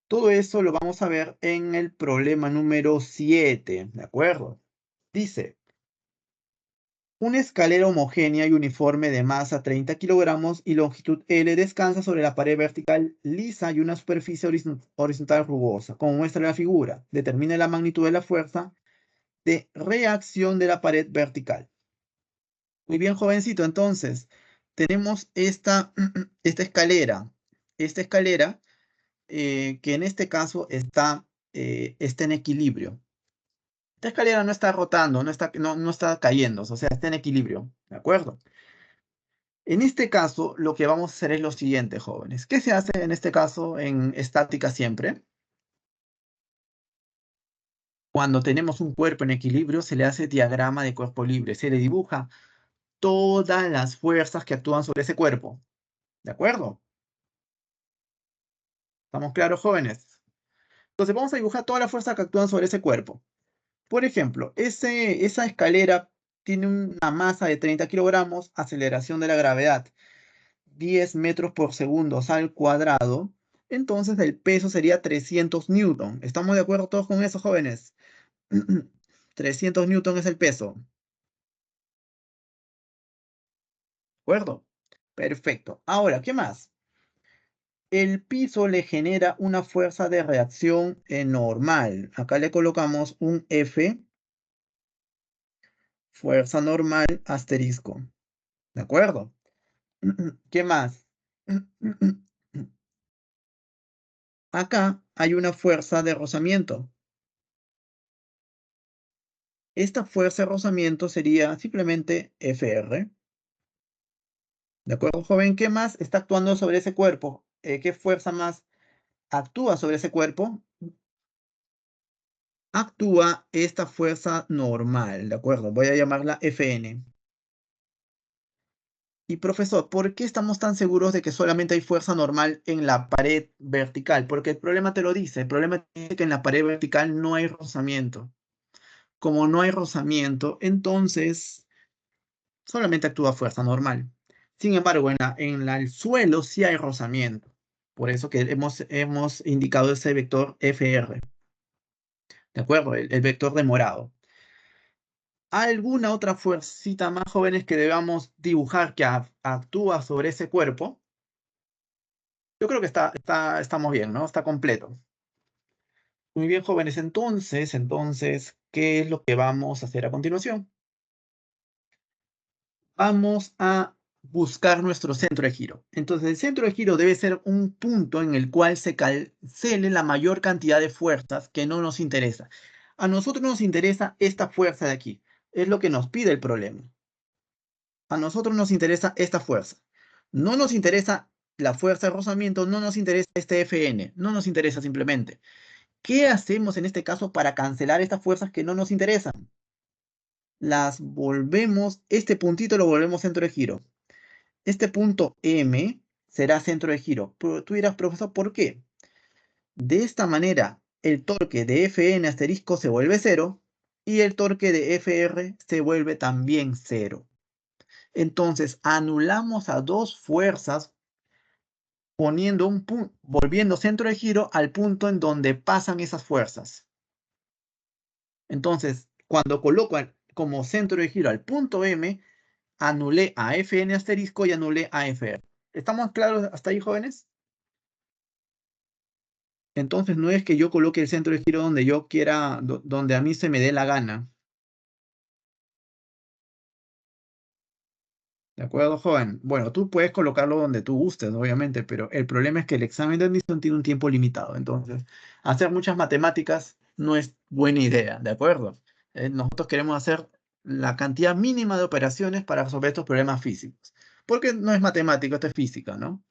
Todo eso lo vamos a ver en el problema número 7, ¿de acuerdo? Dice, una escalera homogénea y uniforme de masa 30 kilogramos y longitud L descansa sobre la pared vertical lisa y una superficie horizontal rugosa. Como muestra la figura, determina la magnitud de la fuerza de reacción de la pared vertical. Muy bien, jovencito. Entonces, tenemos esta escalera. Esta escalera que en este caso está está en equilibrio. Esta escalera no está rotando, no está cayendo, o sea, está en equilibrio, ¿de acuerdo? En este caso, lo que vamos a hacer es lo siguiente, jóvenes. ¿Qué se hace en este caso en estática siempre? Cuando tenemos un cuerpo en equilibrio, se le hace diagrama de cuerpo libre. Se le dibuja todas las fuerzas que actúan sobre ese cuerpo. ¿De acuerdo? ¿Estamos claros, jóvenes? Entonces vamos a dibujar todas las fuerzas que actúan sobre ese cuerpo. Por ejemplo, esa escalera tiene una masa de 30 kilogramos, aceleración de la gravedad, 10 metros por segundo al cuadrado. Entonces el peso sería 300 newton. ¿Estamos de acuerdo todos con eso, jóvenes? 300 newton es el peso. ¿De acuerdo? Perfecto. Ahora, ¿qué más? El piso le genera una fuerza de reacción normal. Acá le colocamos un F, fuerza normal, asterisco. ¿De acuerdo? ¿Qué más? Acá hay una fuerza de rozamiento. Esta fuerza de rozamiento sería simplemente Fr. ¿De acuerdo, joven? ¿Qué más está actuando sobre ese cuerpo? ¿Qué fuerza más actúa sobre ese cuerpo? Actúa esta fuerza normal, ¿de acuerdo? Voy a llamarla Fn. Y profesor, ¿por qué estamos tan seguros de que solamente hay fuerza normal en la pared vertical? Porque el problema te lo dice, el problema te dice que en la pared vertical no hay rozamiento. Como no hay rozamiento, entonces solamente actúa fuerza normal. Sin embargo, el suelo sí hay rozamiento. Por eso que hemos indicado ese vector FR. ¿De acuerdo? El vector de morado. ¿Alguna otra fuercita más, jóvenes, que debamos dibujar que actúa sobre ese cuerpo? Yo creo que estamos bien, ¿no? Está completo. Muy bien, jóvenes. Entonces, ¿qué es lo que vamos a hacer a continuación? Vamos a buscar nuestro centro de giro. Entonces, el centro de giro debe ser un punto en el cual se cancele la mayor cantidad de fuerzas que no nos interesa. A nosotros nos interesa esta fuerza de aquí. Es lo que nos pide el problema. A nosotros nos interesa esta fuerza. No nos interesa la fuerza de rozamiento, no nos interesa este Fn, no nos interesa simplemente. ¿Qué hacemos en este caso para cancelar estas fuerzas que no nos interesan? Las volvemos, este puntito lo volvemos centro de giro. Este punto M será centro de giro. Pero tú dirás, profesor, ¿por qué? De esta manera, el torque de Fn asterisco se vuelve cero y el torque de Fr se vuelve también cero. Entonces, anulamos a dos fuerzas poniendo volviendo centro de giro al punto en donde pasan esas fuerzas. Entonces, cuando coloco como centro de giro al punto M, anulé a Fn asterisco y anulé a Fr. ¿Estamos claros hasta ahí, jóvenes? Entonces, no es que yo coloque el centro de giro donde yo quiera, donde a mí se me dé la gana. ¿De acuerdo, joven? Bueno, tú puedes colocarlo donde tú gustes, obviamente, pero el problema es que el examen de admisión tiene un tiempo limitado. Entonces, hacer muchas matemáticas no es buena idea, ¿de acuerdo? Nosotros queremos hacer la cantidad mínima de operaciones para resolver estos problemas físicos. Porque no es matemático, esto es física, ¿no?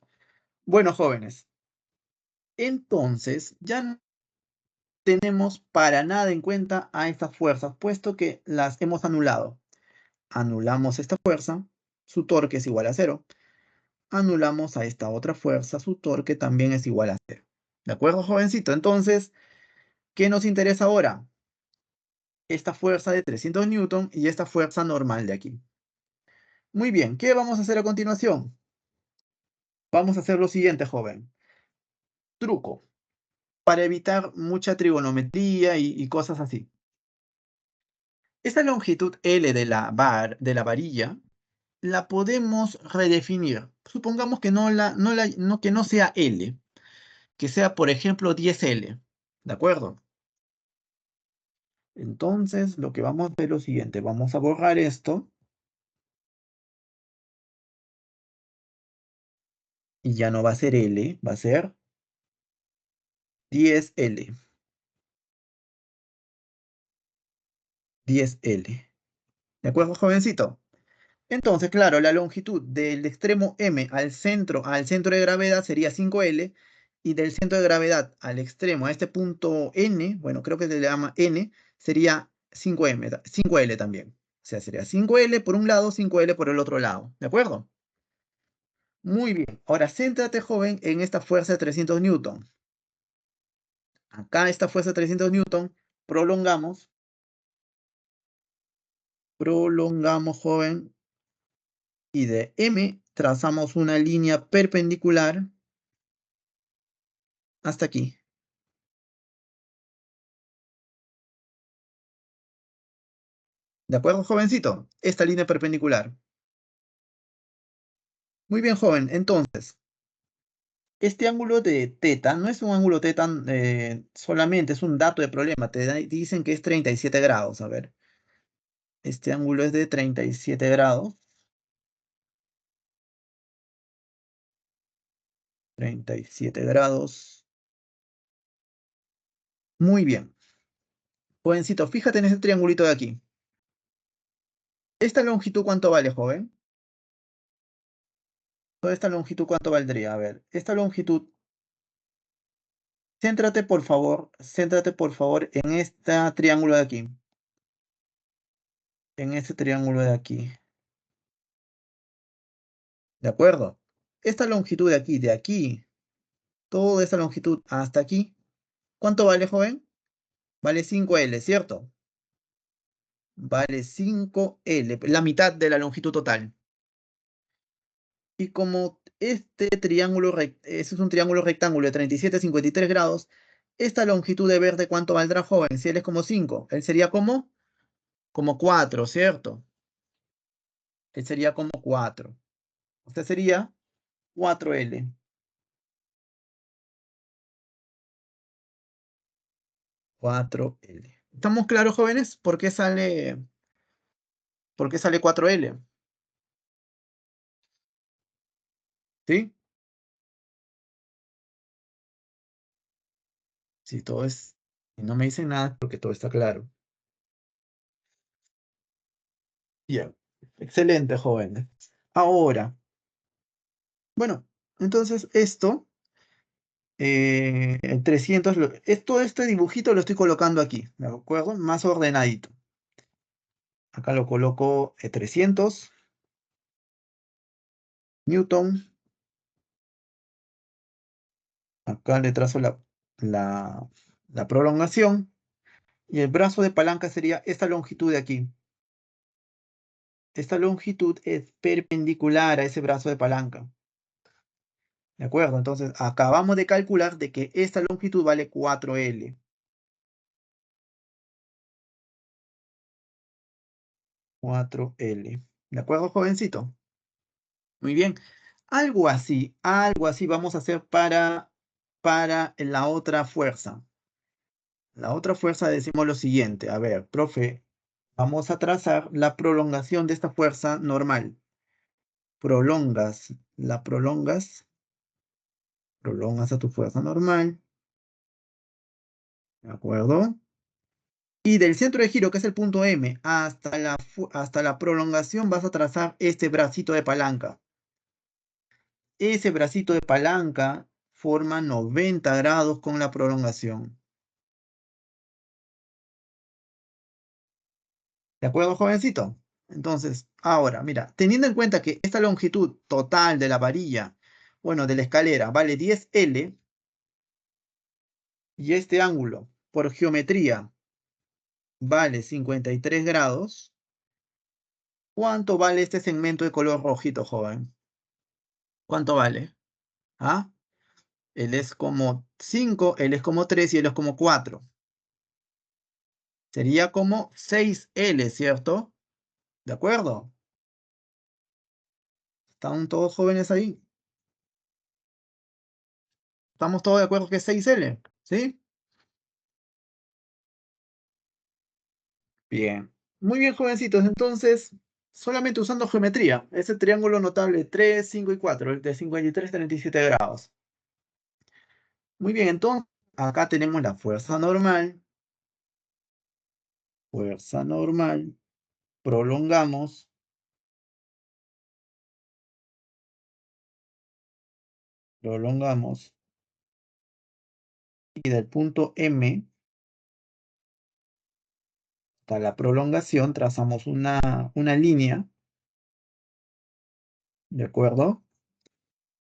Bueno, jóvenes, entonces ya no tenemos para nada en cuenta a estas fuerzas, puesto que las hemos anulado. Anulamos esta fuerza, su torque es igual a cero. Anulamos a esta otra fuerza, su torque también es igual a cero. ¿De acuerdo, jovencito? Entonces, ¿qué nos interesa ahora? Esta fuerza de 300 newton y esta fuerza normal de aquí. Muy bien, ¿qué vamos a hacer a continuación? Vamos a hacer lo siguiente, joven. Truco, para evitar mucha trigonometría y cosas así. Esta longitud L de la varilla la podemos redefinir. Supongamos que que no sea L, que sea, por ejemplo, 10L. ¿De acuerdo? Entonces, lo que vamos a hacer es lo siguiente. Vamos a borrar esto y ya no va a ser L, va a ser 10L. 10L. ¿De acuerdo, jovencito? Entonces, claro, la longitud del extremo M al centro de gravedad sería 5L, y del centro de gravedad al extremo, a este punto N, bueno, creo que se le llama N, sería 5L también. O sea, sería 5L por un lado, 5L por el otro lado. ¿De acuerdo? Muy bien. Ahora, céntrate, joven, en esta fuerza de 300 newton. Acá esta fuerza de 300 newton, prolongamos, joven, y de M trazamos una línea perpendicular hasta aquí. ¿De acuerdo, jovencito? Esta línea perpendicular. Muy bien, joven. Entonces, este ángulo de teta no es un ángulo teta solamente, es un dato de problema. Dicen que es 37 grados. A ver, este ángulo es de 37 grados. 37 grados. Muy bien. Jovencito, fíjate en ese triangulito de aquí. ¿Esta longitud cuánto vale, joven? Toda esta longitud cuánto valdría. A ver, esta longitud, céntrate por favor en este triángulo de aquí. En este triángulo de aquí. ¿De acuerdo? Esta longitud de aquí, toda esta longitud hasta aquí, ¿cuánto vale, joven? Vale 5L, ¿cierto? Vale 5L, la mitad de la longitud total. Y como este triángulo, ese es un triángulo rectángulo de 37 a 53 grados, esta longitud de verde, ¿cuánto valdrá, joven? Si él es como 5, él sería como 4, ¿cierto? Él sería como 4. Usted sería 4L. 4L. ¿Estamos claros, jóvenes? ¿Por qué sale 4L? ¿Sí? Si todo es, si no me dicen nada, porque todo está claro. Bien. Excelente, jóvenes. Ahora, bueno, entonces esto, el 300, todo este dibujito lo estoy colocando aquí, ¿de acuerdo? Más ordenadito. Acá lo coloco 300 Newton. Acá le trazo la, la prolongación. Y el brazo de palanca sería esta longitud de aquí. Esta longitud es perpendicular a ese brazo de palanca. ¿De acuerdo? Entonces, acabamos de calcular de que esta longitud vale 4L. 4L. ¿De acuerdo, jovencito? Muy bien. Algo así vamos a hacer para la otra fuerza. La otra fuerza decimos lo siguiente. A ver, profe, vamos a trazar la prolongación de esta fuerza normal. Prolongas a tu fuerza normal. ¿De acuerdo? Y del centro de giro, que es el punto M, hasta la prolongación vas a trazar este bracito de palanca. Ese bracito de palanca forma 90 grados con la prolongación. ¿De acuerdo, jovencito? Entonces, ahora, mira, teniendo en cuenta que esta longitud total de la varilla, bueno, de la escalera, vale 10L, y este ángulo, por geometría, vale 53 grados, ¿cuánto vale este segmento de color rojito, joven? ¿Cuánto vale? ¿Ah? Él es como 5, él es como 3 y él es como 4. Sería como 6L, ¿cierto? ¿De acuerdo? ¿Están todos jóvenes ahí? ¿Estamos todos de acuerdo que es 6L? ¿Sí? Bien. Muy bien, jovencitos. Entonces, solamente usando geometría, ese triángulo notable 3, 5 y 4, el de 53 a 37 grados. Muy bien, entonces, acá tenemos la fuerza normal, fuerza normal, prolongamos, prolongamos, y del punto M hasta la prolongación trazamos una línea, ¿de acuerdo?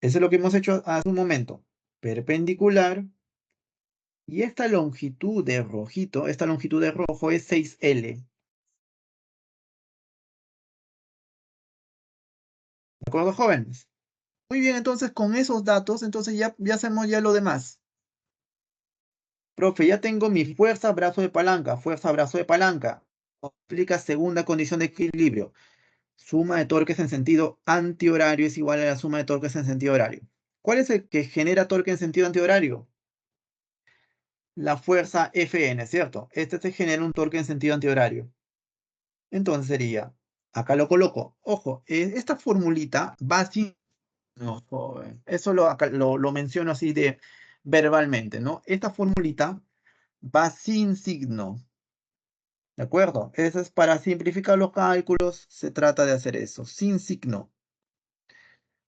Eso es lo que hemos hecho hace un momento. Perpendicular, y esta longitud de rojito, esta longitud de rojo es 6L. ¿De acuerdo, jóvenes? Muy bien, entonces con esos datos, entonces ya hacemos ya lo demás. Profe, ya tengo mi fuerza, brazo de palanca, fuerza, brazo de palanca. Aplica segunda condición de equilibrio. Suma de torques en sentido antihorario es igual a la suma de torques en sentido horario. ¿Cuál es el que genera torque en sentido antihorario? La fuerza Fn, ¿cierto? Este te genera un torque en sentido antihorario. Entonces sería, acá lo coloco. Ojo, esta formulita va sin... No, joven. Eso acá lo menciono así de verbalmente, ¿no? Esta formulita va sin signo. ¿De acuerdo? Eso es para simplificar los cálculos, se trata de hacer eso, sin signo.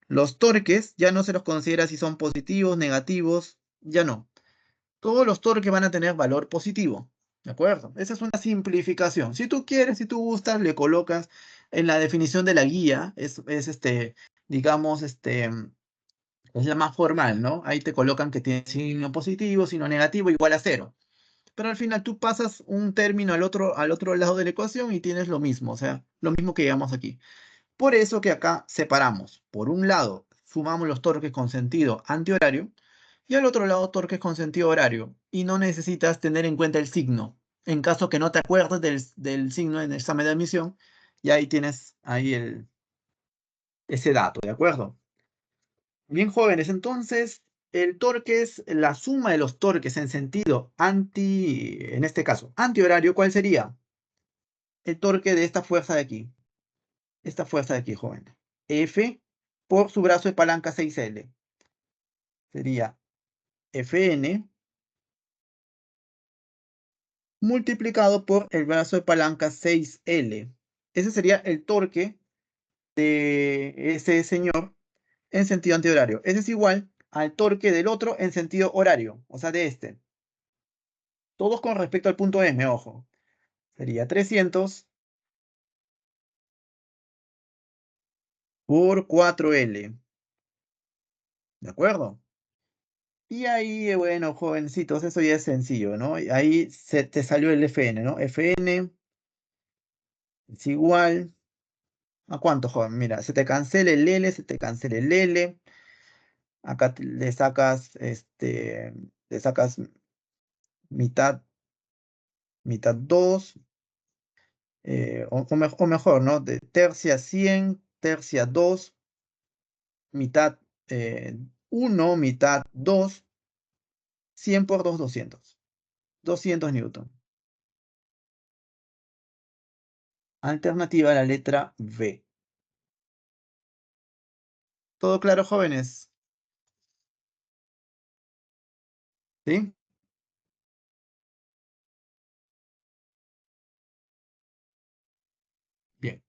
Los torques ya no se los considera si son positivos, negativos, ya no. Todos los torques van a tener valor positivo. ¿De acuerdo? Esa es una simplificación. Si tú quieres, si tú gustas, le colocas en la definición de la guía, digamos, es la más formal, ¿no? Ahí te colocan que tiene signo positivo, signo negativo, igual a cero. Pero al final tú pasas un término al otro lado de la ecuación y tienes lo mismo, o sea, lo mismo que llegamos aquí. Por eso que acá separamos. Por un lado, sumamos los torques con sentido antihorario y al otro lado torques con sentido horario. Y no necesitas tener en cuenta el signo. En caso que no te acuerdes del signo en el examen de admisión, y ahí tienes ahí ese dato, ¿de acuerdo? Bien, jóvenes, entonces el torque es la suma de los torques en sentido en este caso, antihorario. ¿Cuál sería? El torque de esta fuerza de aquí. Esta fuerza de aquí, jóvenes. F por su brazo de palanca 6L. Sería Fn multiplicado por el brazo de palanca 6L. Ese sería el torque de ese señor en sentido antihorario. Ese es igual al torque del otro en sentido horario, o sea, de este. Todos con respecto al punto M, ojo. Sería 300 por 4L. ¿De acuerdo? Y ahí, bueno, jovencitos, eso ya es sencillo, ¿no? Y ahí se te salió el Fn, ¿no? Fn es igual a cuánto, joven. Mira, se te cancela el L, se te cancela el L. Acá le sacas mitad, mitad 2, o mejor, ¿no? De tercia 100, tercia 2, mitad 1, mitad 2, 100 por 2, 200. 200 newton. Alternativa a la letra B. ¿Todo claro, jóvenes? ¿Sí? Bien.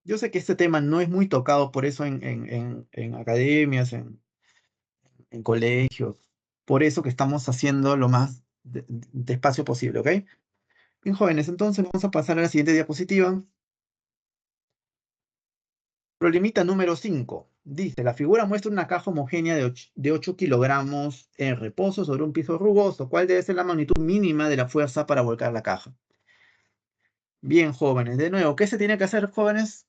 Yo sé que este tema no es muy tocado, por eso en academias, en colegios. Por eso que estamos haciendo lo más despacio posible, ¿ok? Bien, jóvenes, entonces vamos a pasar a la siguiente diapositiva. Problemita número 5. Dice, la figura muestra una caja homogénea de 8 kilogramos en reposo sobre un piso rugoso. ¿Cuál debe ser la magnitud mínima de la fuerza para volcar la caja? Bien, jóvenes. De nuevo, ¿qué se tiene que hacer, jóvenes?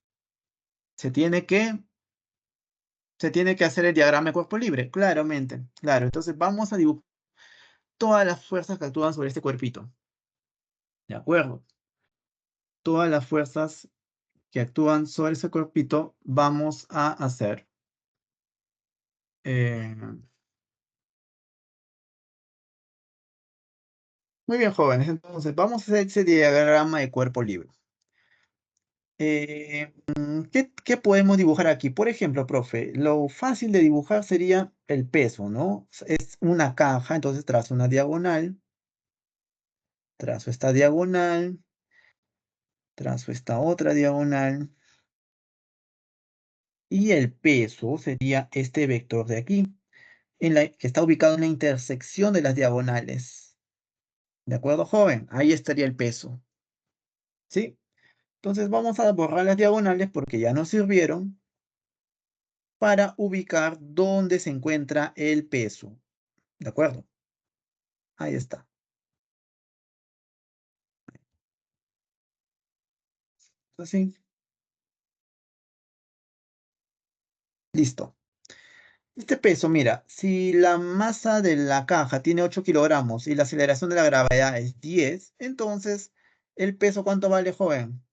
Se tiene que, se tiene que hacer el diagrama de cuerpo libre, claramente. Claro, entonces vamos a dibujar todas las fuerzas que actúan sobre este cuerpito. ¿De acuerdo? Todas las fuerzas que actúan sobre ese cuerpito vamos a hacer. eh, Muy bien, jóvenes. Entonces, vamos a hacer ese diagrama de cuerpo libre. ¿Qué podemos dibujar aquí? Por ejemplo, profe, lo fácil de dibujar sería el peso, ¿no? Es una caja, entonces trazo una diagonal, trazo esta diagonal, Trazo esta otra diagonal. Y el peso sería este vector de aquí, que está ubicado en la intersección de las diagonales. ¿De acuerdo, joven? Ahí estaría el peso. ¿Sí? Entonces vamos a borrar las diagonales porque ya nos sirvieron para ubicar dónde se encuentra el peso. ¿De acuerdo? Ahí está. Así. Listo. Este peso, mira, si la masa de la caja tiene 8 kilogramos y la aceleración de la gravedad es 10, entonces, ¿el peso cuánto vale, joven?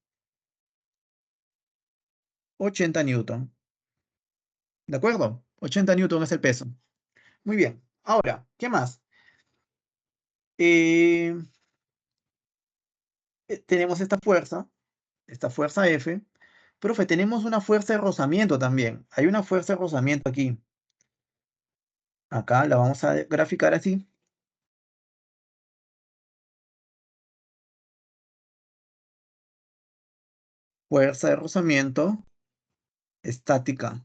80 newton. ¿De acuerdo? 80 newton es el peso. Muy bien. Ahora, ¿qué más? Eh, tenemos esta fuerza F. Profe, tenemos una fuerza de rozamiento también. Hay una fuerza de rozamiento aquí. Acá la vamos a graficar así. Fuerza de rozamiento estática.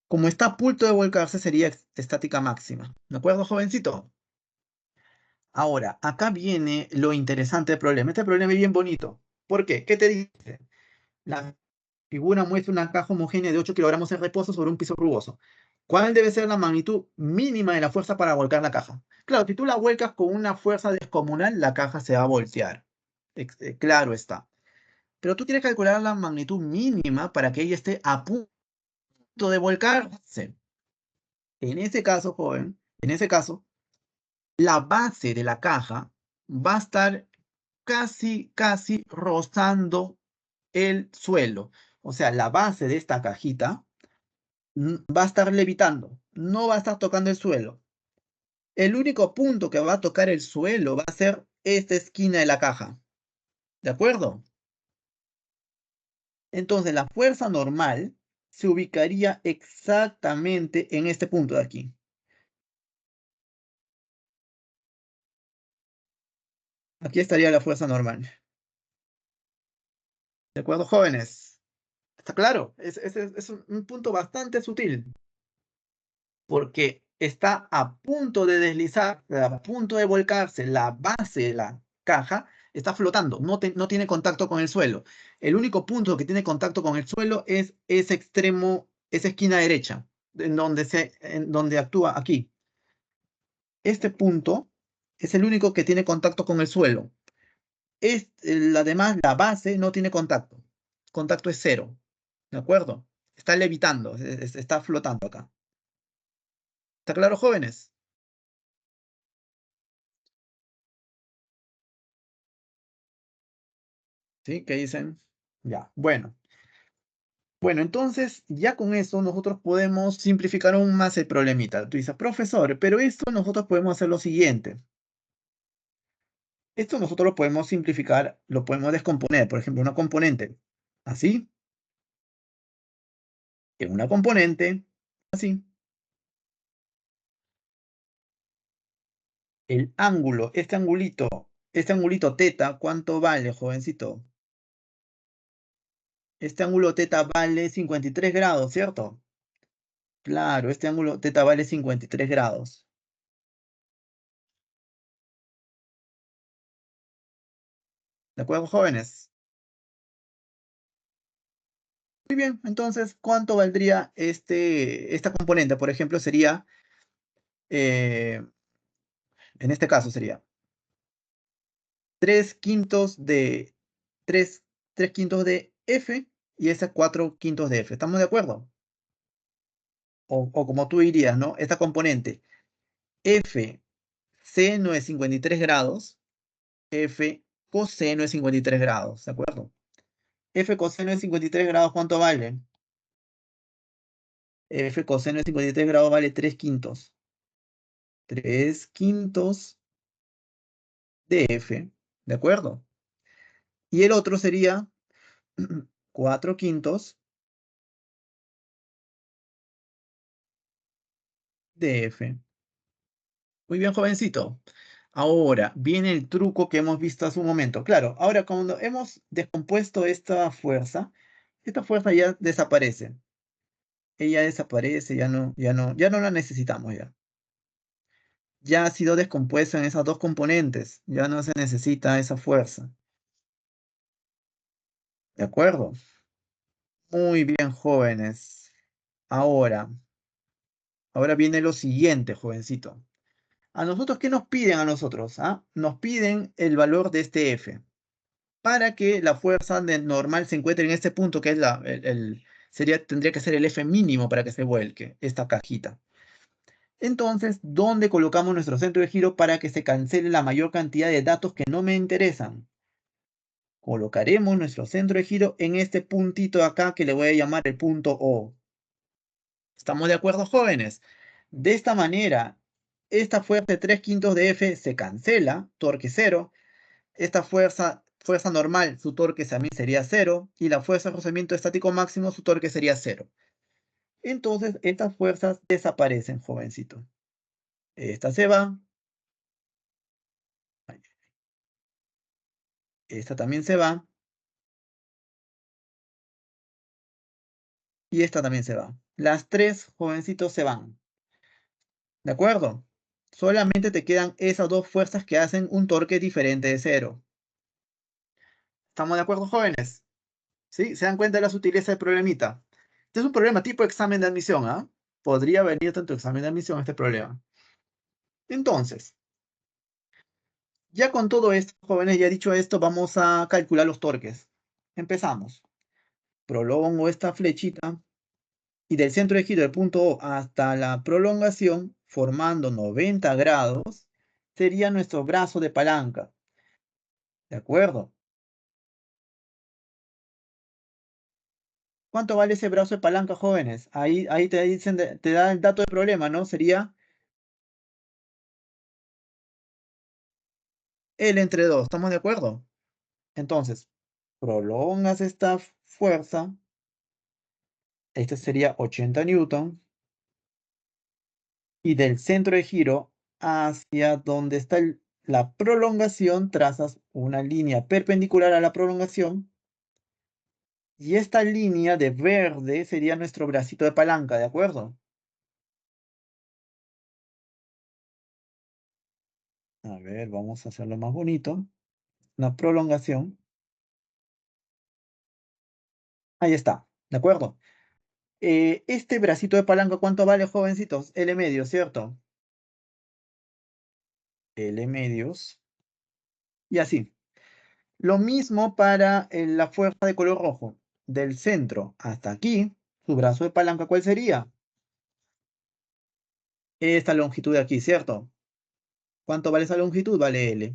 Como está a punto de volcarse, sería estática máxima. ¿De acuerdo, jovencito? Ahora, acá viene lo interesante del problema. Este problema es bien bonito. ¿Por qué? ¿Qué te dice? La figura muestra una caja homogénea de 8 kilogramos en reposo sobre un piso rugoso. ¿Cuál debe ser la magnitud mínima de la fuerza para volcar la caja? Claro, si tú la vuelcas con una fuerza descomunal, la caja se va a voltear. Claro está. Pero tú tienes que calcular la magnitud mínima para que ella esté a punto de volcarse. En ese caso, joven, en ese caso, la base de la caja va a estar casi rozando el suelo. O sea, la base de esta cajita va a estar levitando, no va a estar tocando el suelo. El único punto que va a tocar el suelo va a ser esta esquina de la caja. ¿De acuerdo? Entonces, la fuerza normal se ubicaría exactamente en este punto de aquí. Aquí estaría la fuerza normal. ¿De acuerdo, jóvenes? ¿Está claro? Es un punto bastante sutil, porque está a punto de deslizar, a punto de volcarse la base de la caja, está flotando, no tiene contacto con el suelo. El único punto que tiene contacto con el suelo es ese extremo, esa esquina derecha, en donde actúa aquí. Este punto es el único que tiene contacto con el suelo. Además, la base no tiene contacto. Contacto es cero. ¿De acuerdo? Está levitando, está flotando acá. ¿Está claro, jóvenes? ¿Sí? ¿Qué dicen? Ya, bueno. Bueno, entonces ya con eso nosotros podemos simplificar aún más el problemita. Tú dices, profesor, pero esto nosotros podemos hacer lo siguiente. Esto nosotros lo podemos simplificar, lo podemos descomponer. Por ejemplo, una componente así, en una componente así. El ángulo, este angulito teta, ¿cuánto vale, jovencito? Este ángulo teta vale 53 grados, ¿cierto? Claro, este ángulo teta vale 53 grados. ¿De acuerdo, jóvenes? Muy bien, entonces, ¿cuánto valdría esta componente? Por ejemplo, sería, eh, en este caso sería 3 quintos de 3 3 quintos de F y esta 4 quintos de F. ¿Estamos de acuerdo? O como tú dirías, ¿no? Esta componente F seno de 53 grados, F coseno de 53 grados, ¿de acuerdo? F coseno de 53 grados, ¿cuánto vale? F coseno de 53 grados vale 3 quintos. 3 quintos de F, ¿de acuerdo? Y el otro sería 4 quintos de F. Muy bien, jovencito. Ahora, viene el truco que hemos visto hace un momento. Claro, ahora cuando hemos descompuesto esta fuerza ya desaparece. Ella desaparece, ya no la necesitamos ya. Ya ha sido descompuesta en esas dos componentes. Ya no se necesita esa fuerza. ¿De acuerdo? Muy bien, jóvenes. Ahora, ahora viene lo siguiente, jovencito. ¿A nosotros qué nos piden a nosotros? ¿Ah? Nos piden el valor de este F. Para que la fuerza normal se encuentre en este punto, que es tendría que ser el F mínimo para que se vuelque esta cajita. Entonces, ¿dónde colocamos nuestro centro de giro para que se cancele la mayor cantidad de datos que no me interesan? Colocaremos nuestro centro de giro en este puntito de acá que le voy a llamar el punto O. ¿Estamos de acuerdo, jóvenes? De esta manera, esta fuerza de 3/5 de F se cancela, torque cero. Esta fuerza normal, su torque también sería cero, y la fuerza de rozamiento estático máximo, su torque sería cero. Entonces, estas fuerzas desaparecen, jovencito. Esta se va, esta también se va, y esta también se va. Las tres, jovencitos, se van. ¿De acuerdo? Solamente te quedan esas dos fuerzas que hacen un torque diferente de cero. ¿Estamos de acuerdo, jóvenes? ¿Sí? ¿Se dan cuenta de la sutileza del problemita? Este es un problema tipo examen de admisión, ¿ah? Podría venir tanto examen de admisión este problema. Entonces, ya con todo esto, jóvenes, ya dicho esto, vamos a calcular los torques. Empezamos. Prolongo esta flechita y del centro de giro del punto O hasta la prolongación, formando 90 grados, sería nuestro brazo de palanca. ¿De acuerdo? ¿Cuánto vale ese brazo de palanca, jóvenes? Ahí te dicen, te da el dato del problema, ¿no? Sería L entre 2. ¿Estamos de acuerdo? Entonces, prolongas esta fuerza. Este sería 80 newton. Y del centro de giro hacia donde está la prolongación, trazas una línea perpendicular a la prolongación. Y esta línea de verde sería nuestro bracito de palanca, ¿de acuerdo? A ver, vamos a hacerlo más bonito. Una prolongación. Ahí está, ¿de acuerdo? Este bracito de palanca, ¿cuánto vale, jovencitos? L medio, ¿cierto? L medios. Y así. Lo mismo para la fuerza de color rojo. Del centro hasta aquí, su brazo de palanca, ¿cuál sería? Esta longitud de aquí, ¿cierto? ¿Cuánto vale esa longitud? Vale L. O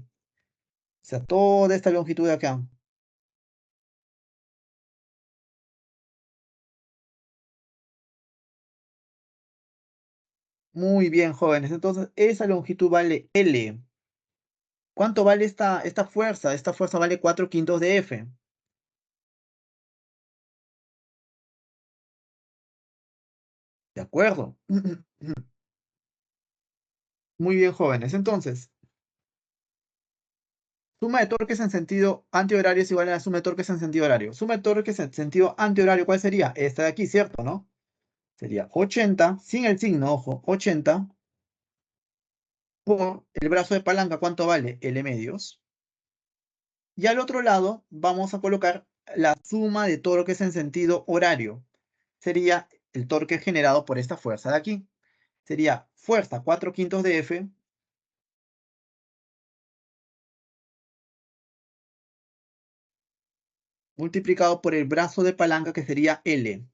sea, toda esta longitud de acá. Muy bien, jóvenes. Entonces, esa longitud vale L. ¿Cuánto vale esta fuerza? Esta fuerza vale 4/5 de F. ¿De acuerdo? Muy bien, jóvenes. Entonces, suma de torques en sentido antihorario es igual a la suma de torques en sentido horario. Suma de torques en sentido antihorario, ¿cuál sería? Esta de aquí, ¿cierto? ¿No? Sería 80, sin el signo, ojo, 80 por el brazo de palanca, ¿cuánto vale? L medios. Y al otro lado vamos a colocar la suma de torques en sentido horario. Sería el torque generado por esta fuerza de aquí. Sería fuerza 4/5 de F multiplicado por el brazo de palanca que sería L.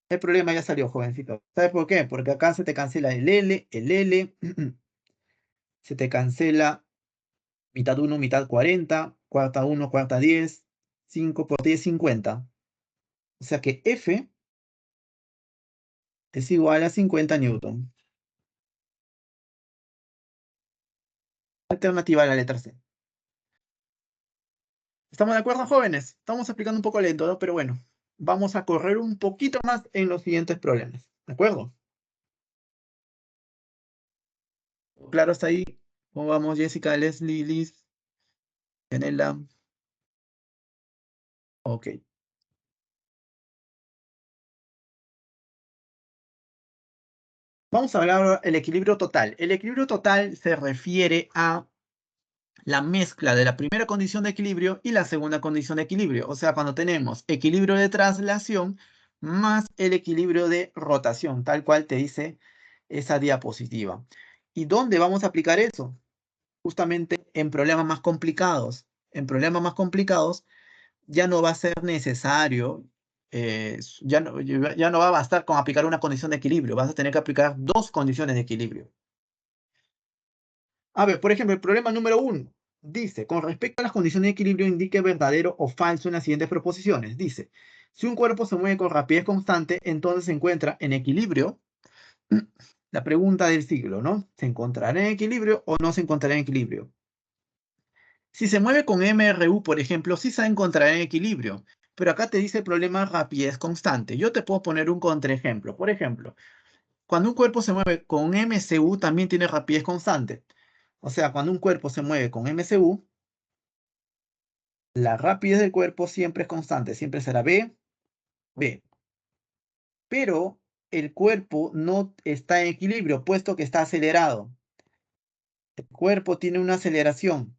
El problema ya salió, jovencito. ¿Sabes por qué? Porque acá se te cancela el L, se te cancela mitad 1, mitad 40, cuarta 1, cuarta 10, 5 por 10, 50. O sea que F es igual a 50 newton. Alternativa a la letra C. ¿Estamos de acuerdo, jóvenes? Estamos explicando un poco lento, ¿no? Pero bueno, vamos a correr un poquito más en los siguientes problemas. ¿De acuerdo? Claro, hasta ahí. ¿Cómo vamos, Jessica, Leslie, Liz, Yanela? Ok. Vamos a hablar ahora del equilibrio total. El equilibrio total se refiere a la mezcla de la primera condición de equilibrio y la segunda condición de equilibrio. O sea, cuando tenemos equilibrio de traslación más el equilibrio de rotación, tal cual te dice esa diapositiva. ¿Y dónde vamos a aplicar eso? Justamente en problemas más complicados. En problemas más complicados ya no va a ser necesario, ya no va a bastar con aplicar una condición de equilibrio, vas a tener que aplicar dos condiciones de equilibrio. A ver, por ejemplo, el problema número uno dice, con respecto a las condiciones de equilibrio, indique verdadero o falso en las siguientes proposiciones. Dice, si un cuerpo se mueve con rapidez constante, entonces se encuentra en equilibrio. La pregunta del siglo, ¿no? ¿Se encontrará en equilibrio o no se encontrará en equilibrio? Si se mueve con MRU, por ejemplo, sí se encontrará en equilibrio, pero acá te dice el problema rapidez constante. Yo te puedo poner un contraejemplo. Por ejemplo, cuando un cuerpo se mueve con MCU, también tiene rapidez constante. O sea, cuando un cuerpo se mueve con MCU, la rapidez del cuerpo siempre es constante, siempre será V, V. Pero el cuerpo no está en equilibrio, puesto que está acelerado. El cuerpo tiene una aceleración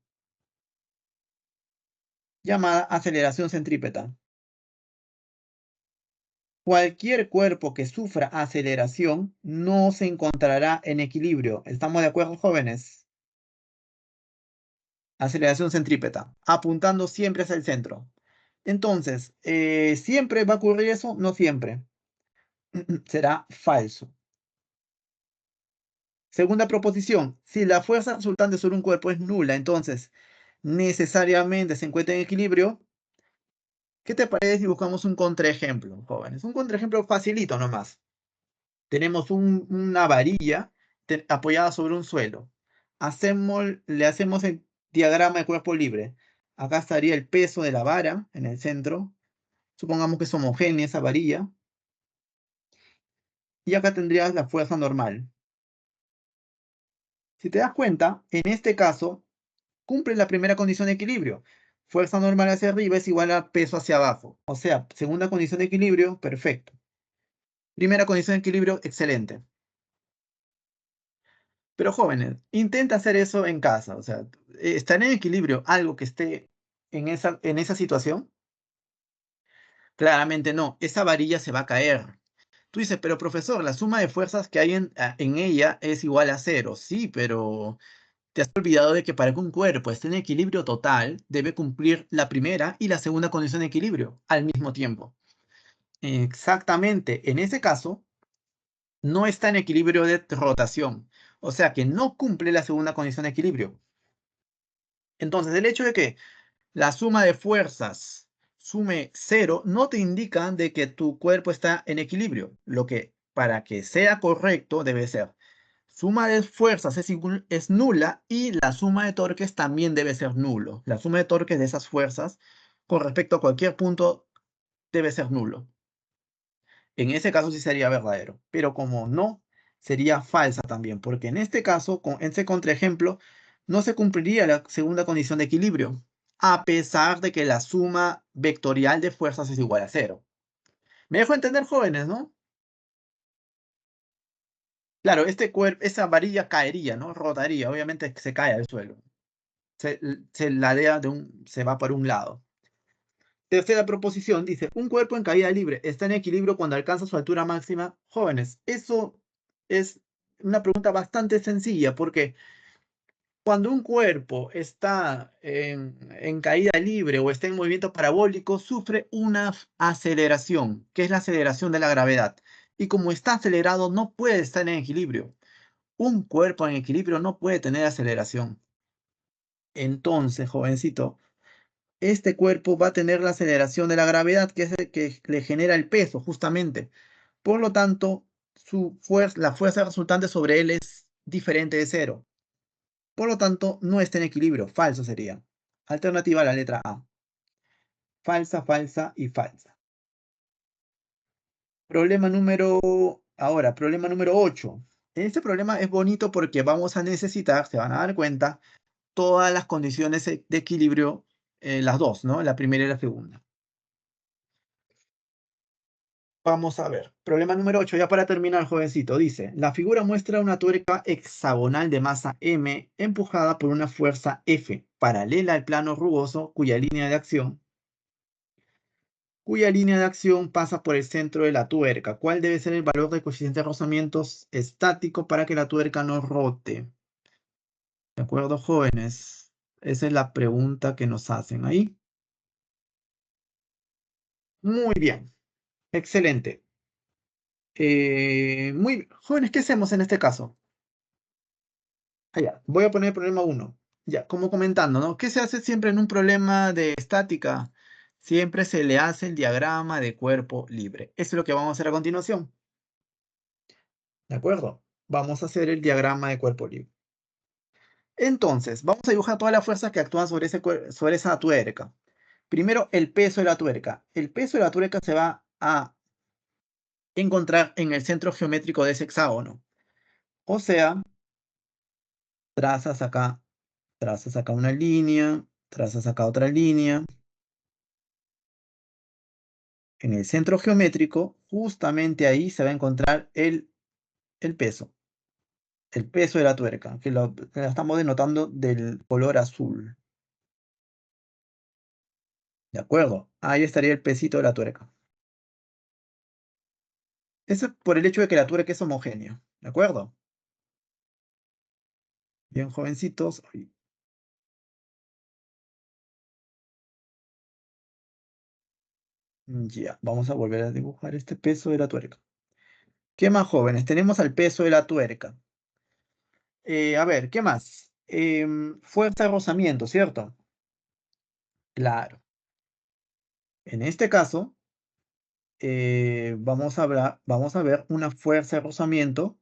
llamada aceleración centrípeta. Cualquier cuerpo que sufra aceleración no se encontrará en equilibrio. ¿Estamos de acuerdo, jóvenes? Aceleración centrípeta, apuntando siempre hacia el centro. Entonces, ¿siempre va a ocurrir eso? No siempre. Será falso. Segunda proposición, si la fuerza resultante sobre un cuerpo es nula, entonces necesariamente se encuentra en equilibrio. ¿Qué te parece si buscamos un contraejemplo, jóvenes? Un contraejemplo facilito nomás. Tenemos una varilla apoyada sobre un suelo. Le hacemos el diagrama de cuerpo libre. Acá estaría el peso de la vara en el centro. Supongamos que es homogénea esa varilla. Y acá tendrías la fuerza normal. Si te das cuenta, en este caso, cumple la primera condición de equilibrio. Fuerza normal hacia arriba es igual a peso hacia abajo. O sea, segunda condición de equilibrio, perfecto. Primera condición de equilibrio, excelente. Pero jóvenes, intenta hacer eso en casa. O sea, estar en equilibrio, algo que esté en esa situación, claramente no. Esa varilla se va a caer. Tú dices, pero profesor, la suma de fuerzas que hay en ella es igual a cero. Sí, pero te has olvidado de que para que un cuerpo esté en equilibrio total, debe cumplir la primera y la segunda condición de equilibrio al mismo tiempo. Exactamente, en ese caso, no está en equilibrio de rotación. O sea que no cumple la segunda condición de equilibrio. Entonces, el hecho de que la suma de fuerzas sume cero no te indica de que tu cuerpo está en equilibrio. Lo que para que sea correcto debe ser suma de fuerzas es nula y la suma de torques también debe ser nulo. La suma de torques de esas fuerzas con respecto a cualquier punto debe ser nulo. En ese caso sí sería verdadero, pero como no, sería falsa también, porque en este caso, con ese contraejemplo, no se cumpliría la segunda condición de equilibrio, a pesar de que la suma vectorial de fuerzas es igual a cero. Me dejo entender, jóvenes, ¿no? Claro, esa varilla caería, ¿no? Rotaría, obviamente se cae al suelo. Se, se ladea se va por un lado. Tercera proposición dice, un cuerpo en caída libre está en equilibrio cuando alcanza su altura máxima. Jóvenes, eso es una pregunta bastante sencilla porque cuando un cuerpo está en caída libre o está en movimiento parabólico, sufre una aceleración, que es la aceleración de la gravedad. Y como está acelerado, no puede estar en equilibrio. Un cuerpo en equilibrio no puede tener aceleración. Entonces, jovencito, este cuerpo va a tener la aceleración de la gravedad, que es el que le genera el peso, justamente. Por lo tanto, la fuerza resultante sobre él es diferente de cero. Por lo tanto, no está en equilibrio. Falso sería. Alternativa a la letra A. Falsa, falsa y falsa. Problema número 8. Este problema es bonito porque vamos a necesitar, se van a dar cuenta, todas las condiciones de equilibrio, las dos, ¿no? La primera y la segunda. Vamos a ver. Problema número 8, ya para terminar, jovencito. Dice, la figura muestra una tuerca hexagonal de masa M empujada por una fuerza F, paralela al plano rugoso, cuya línea de acción pasa por el centro de la tuerca. ¿Cuál debe ser el valor del coeficiente de rozamiento estático para que la tuerca no rote? ¿De acuerdo, jóvenes? Esa es la pregunta que nos hacen ahí. Muy bien. Excelente. Muy bien. Jóvenes, ¿qué hacemos en este caso? Ya, voy a poner el problema 1. Ya, como comentando, ¿no? ¿Qué se hace siempre en un problema de estática? Siempre se le hace el diagrama de cuerpo libre. Eso es lo que vamos a hacer a continuación. ¿De acuerdo? Vamos a hacer el diagrama de cuerpo libre. Entonces, vamos a dibujar todas las fuerzas que actúan sobre esa tuerca. Primero, el peso de la tuerca. El peso de la tuerca se va a encontrar en el centro geométrico de ese hexágono. O sea, trazas acá, trazas acá una línea, trazas acá otra línea. En el centro geométrico, justamente ahí se va a encontrar el peso. El peso de la tuerca, que la estamos denotando del color azul. ¿De acuerdo? Ahí estaría el pesito de la tuerca. Eso es por el hecho de que la tuerca es homogénea. ¿De acuerdo? Bien, jovencitos. Ya, vamos a volver a dibujar este peso de la tuerca. ¿Qué más, jóvenes? Tenemos al peso de la tuerca. A ver, ¿qué más? Fuerza de rozamiento, ¿cierto? Claro. En este caso, vamos a ver una fuerza de rozamiento,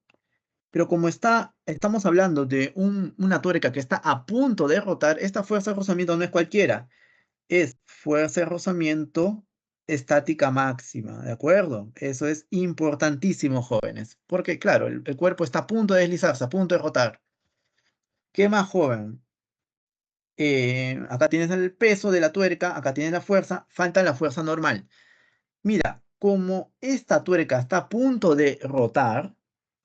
pero como estamos hablando de una tuerca que está a punto de rotar, esta fuerza de rozamiento no es cualquiera, es fuerza de rozamiento estática máxima, ¿de acuerdo? Eso es importantísimo, jóvenes, porque claro, el cuerpo está a punto de deslizarse, a punto de rotar. ¿Qué más, joven? Acá tienes el peso de la tuerca, acá tienes la fuerza, falta la fuerza normal. Mira, como esta tuerca está a punto de rotar,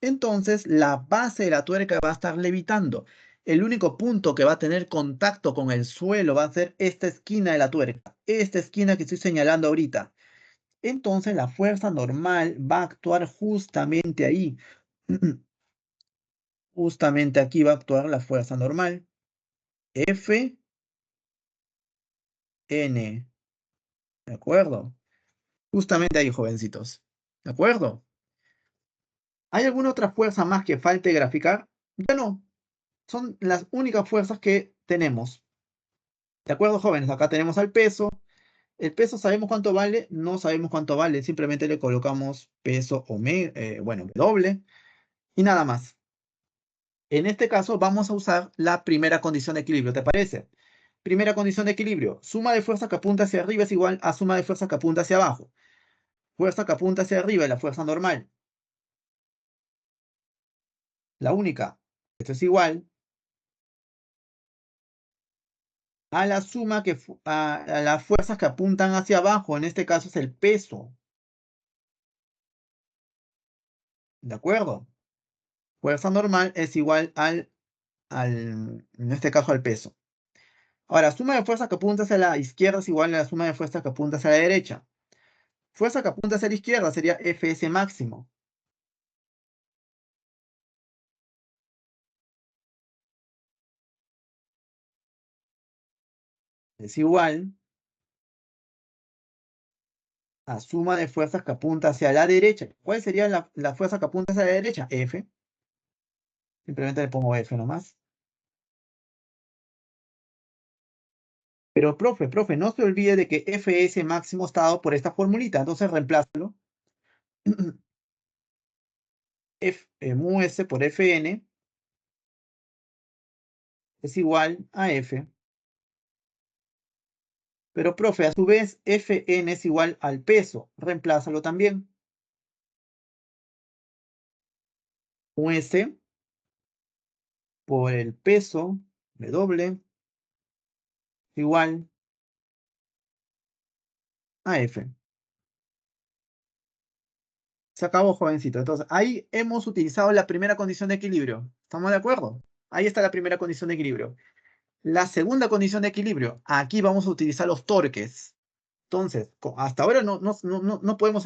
entonces la base de la tuerca va a estar levitando. El único punto que va a tener contacto con el suelo va a ser esta esquina de la tuerca, esta esquina que estoy señalando ahorita. Entonces la fuerza normal va a actuar justamente ahí. Justamente aquí va a actuar la fuerza normal. F, N. ¿De acuerdo? Justamente ahí, jovencitos. ¿De acuerdo? ¿Hay alguna otra fuerza más que falte graficar? Ya no. Son las únicas fuerzas que tenemos. ¿De acuerdo, jóvenes? Acá tenemos al peso. El peso, ¿sabemos cuánto vale? No sabemos cuánto vale. Simplemente le colocamos peso bueno, W y nada más. En este caso vamos a usar la primera condición de equilibrio, ¿te parece? Primera condición de equilibrio. Suma de fuerza que apunta hacia arriba es igual a suma de fuerza que apunta hacia abajo. Fuerza que apunta hacia arriba es la fuerza normal. La única. Esto es igual a la suma a las fuerzas que apuntan hacia abajo. En este caso es el peso. ¿De acuerdo? Fuerza normal es igual en este caso al peso. Ahora, suma de fuerza que apunta hacia la izquierda es igual a la suma de fuerza que apunta hacia la derecha. Fuerza que apunta hacia la izquierda sería Fs máximo. Es igual a suma de fuerzas que apunta hacia la derecha. ¿Cuál sería la fuerza que apunta hacia la derecha? F. Simplemente le pongo F nomás. Pero, profe, no se olvide de que Fs máximo está dado por esta formulita. Entonces, reemplázalo. Mu S por Fn es igual a F. Pero, profe, a su vez, Fn es igual al peso. Reemplázalo también. S por el peso, W, igual a F. Se acabó, jovencito. Entonces, ahí hemos utilizado la primera condición de equilibrio. ¿Estamos de acuerdo? Ahí está la primera condición de equilibrio. La segunda condición de equilibrio, aquí vamos a utilizar los torques. Entonces, hasta ahora no podemos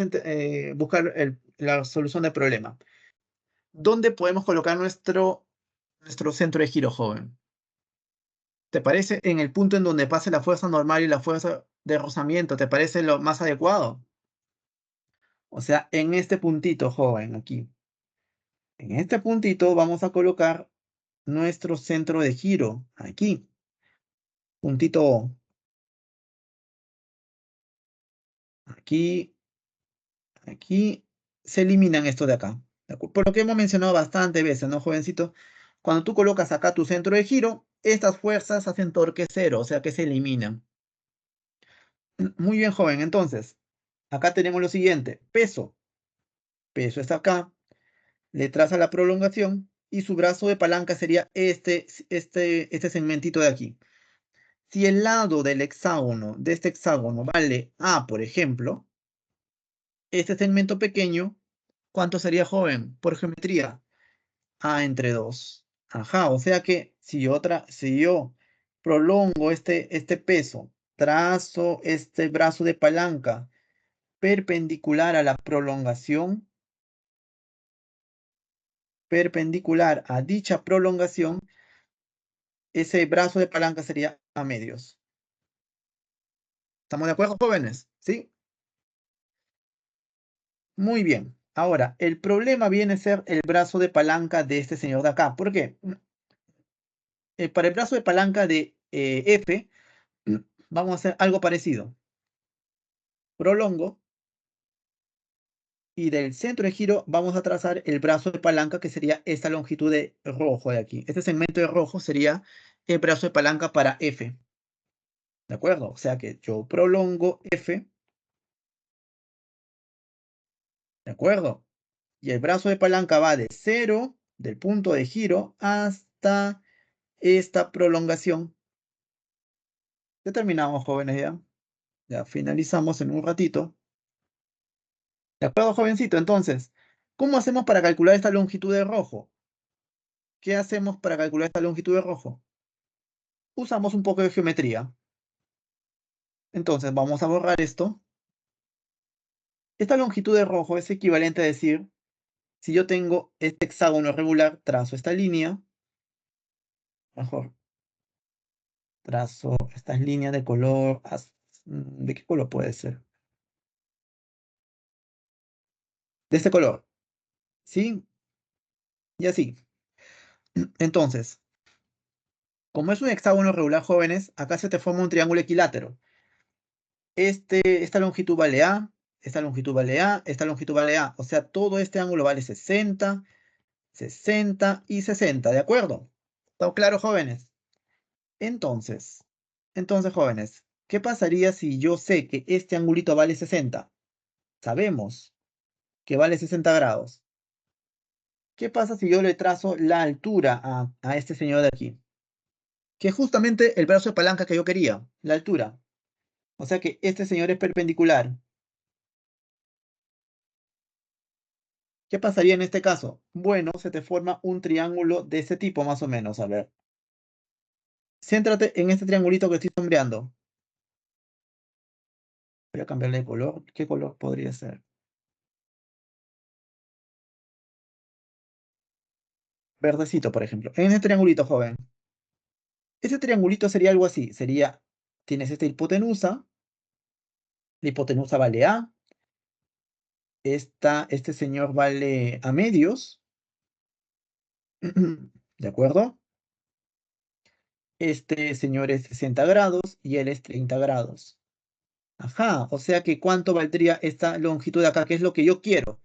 buscar la solución del problema. ¿Dónde podemos colocar nuestro centro de giro, joven? ¿Te parece en el punto en donde pase la fuerza normal y la fuerza de rozamiento? ¿Te parece lo más adecuado? O sea, en este puntito, joven, aquí. En este puntito vamos a colocar nuestro centro de giro. Aquí. Puntito O. Aquí. Aquí. Se eliminan esto de acá. Por lo que hemos mencionado bastantes veces, ¿no, jovencito? Cuando tú colocas acá tu centro de giro, estas fuerzas hacen torque cero, o sea que se eliminan. Muy bien, joven. Entonces, acá tenemos lo siguiente. Peso. Peso está acá. Le traza la prolongación y su brazo de palanca sería este segmentito de aquí. Si el lado del hexágono, de este hexágono, vale A, por ejemplo, este segmento pequeño, ¿cuánto sería, joven? Por geometría, A entre 2. Ajá, o sea que si yo prolongo este peso, trazo este brazo de palanca perpendicular a la prolongación, perpendicular a dicha prolongación, ese brazo de palanca sería a medios. ¿Estamos de acuerdo, jóvenes? ¿Sí? Muy bien. Ahora, el problema viene a ser el brazo de palanca de este señor de acá. ¿Por qué? Para el brazo de palanca de F, vamos a hacer algo parecido. Prolongo y del centro de giro vamos a trazar el brazo de palanca que sería esta longitud de rojo de aquí. Este segmento de rojo sería el brazo de palanca para F. ¿De acuerdo? O sea que yo prolongo F. ¿De acuerdo? Y el brazo de palanca va de 0, del punto de giro, hasta esta prolongación. Ya terminamos, jóvenes, ya. Ya finalizamos en un ratito. ¿De acuerdo, jovencito? Entonces, ¿cómo hacemos para calcular esta longitud de rojo? ¿Qué hacemos para calcular esta longitud de rojo? Usamos un poco de geometría. Entonces, vamos a borrar esto. Esta longitud de rojo es equivalente a decir, si yo tengo este hexágono regular, trazo esta línea. Mejor, trazo estas líneas de color. ¿De qué color puede ser? De este color. ¿Sí? Y así. Entonces, como es un hexágono regular, jóvenes, acá se te forma un triángulo equilátero. Esta longitud vale A, esta longitud vale A, esta longitud vale A. O sea, todo este ángulo vale 60, 60 y 60, ¿de acuerdo? ¿Está claro, jóvenes? Entonces, jóvenes, ¿qué pasaría si yo sé que este angulito vale 60? Sabemos que vale 60 grados. ¿Qué pasa si yo le trazo la altura a este señor de aquí? Que es justamente el brazo de palanca que yo quería, la altura. O sea que este señor es perpendicular. ¿Qué pasaría en este caso? Bueno, se te forma un triángulo de este tipo más o menos. A ver. Céntrate en este triangulito que estoy sombreando. Voy a cambiarle de color. ¿Qué color podría ser? Verdecito, por ejemplo. En este triangulito, joven. Este triangulito sería algo así. Tienes esta hipotenusa. La hipotenusa vale A. Este señor vale a medios. ¿De acuerdo? Este señor es 60 grados y él es 30 grados. Ajá, o sea que ¿cuánto valdría esta longitud de acá? ¿Qué es lo que yo quiero?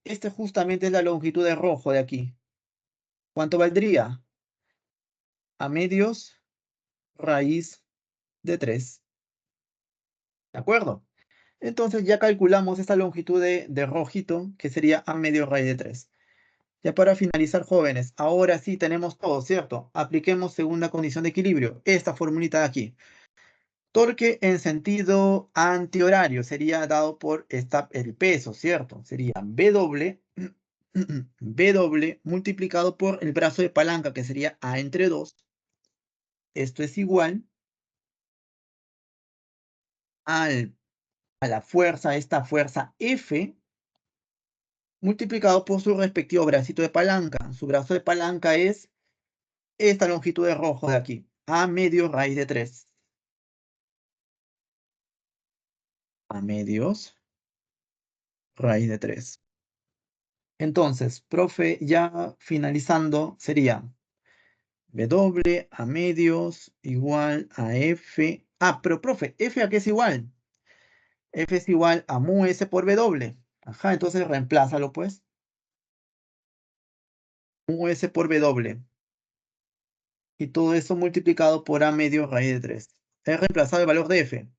Este justamente es la longitud de rojo de aquí. ¿Cuánto valdría? A medios raíz de 3. ¿De acuerdo? Entonces ya calculamos esta longitud de rojito, que sería a medio raíz de 3. Ya para finalizar, jóvenes, ahora sí tenemos todo, ¿cierto? Apliquemos segunda condición de equilibrio, esta formulita de aquí. Torque en sentido antihorario sería dado por el peso, ¿cierto? Sería W, W multiplicado por el brazo de palanca, que sería A entre 2. Esto es igual a la fuerza, esta fuerza F, multiplicado por su respectivo bracito de palanca. Su brazo de palanca es esta longitud de rojo de aquí, A medio raíz de 3. A medios raíz de 3. Entonces, profe, ya finalizando, sería W a medios igual a F. Ah, pero profe, ¿F a qué es igual? F es igual a mu S por W. Ajá, entonces reemplázalo pues. Mu S por W. Y todo eso multiplicado por A medio raíz de 3. He reemplazado el valor de F.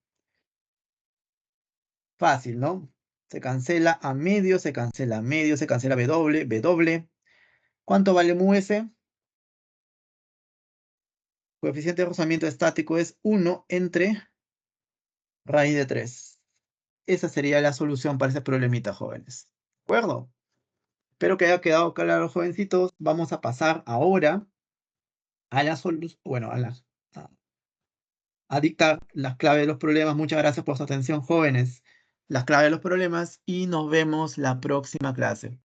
Fácil, ¿no? Se cancela A medio, se cancela medio, se cancela W, W. ¿Cuánto vale mu S? Coeficiente de rozamiento estático es 1 entre raíz de 3. Esa sería la solución para ese problemita, jóvenes. ¿De acuerdo? Espero que haya quedado claro, jovencitos. Vamos a pasar ahora a la solución, bueno, a dictar las claves de los problemas. Muchas gracias por su atención, jóvenes. Las claves de los problemas y nos vemos la próxima clase.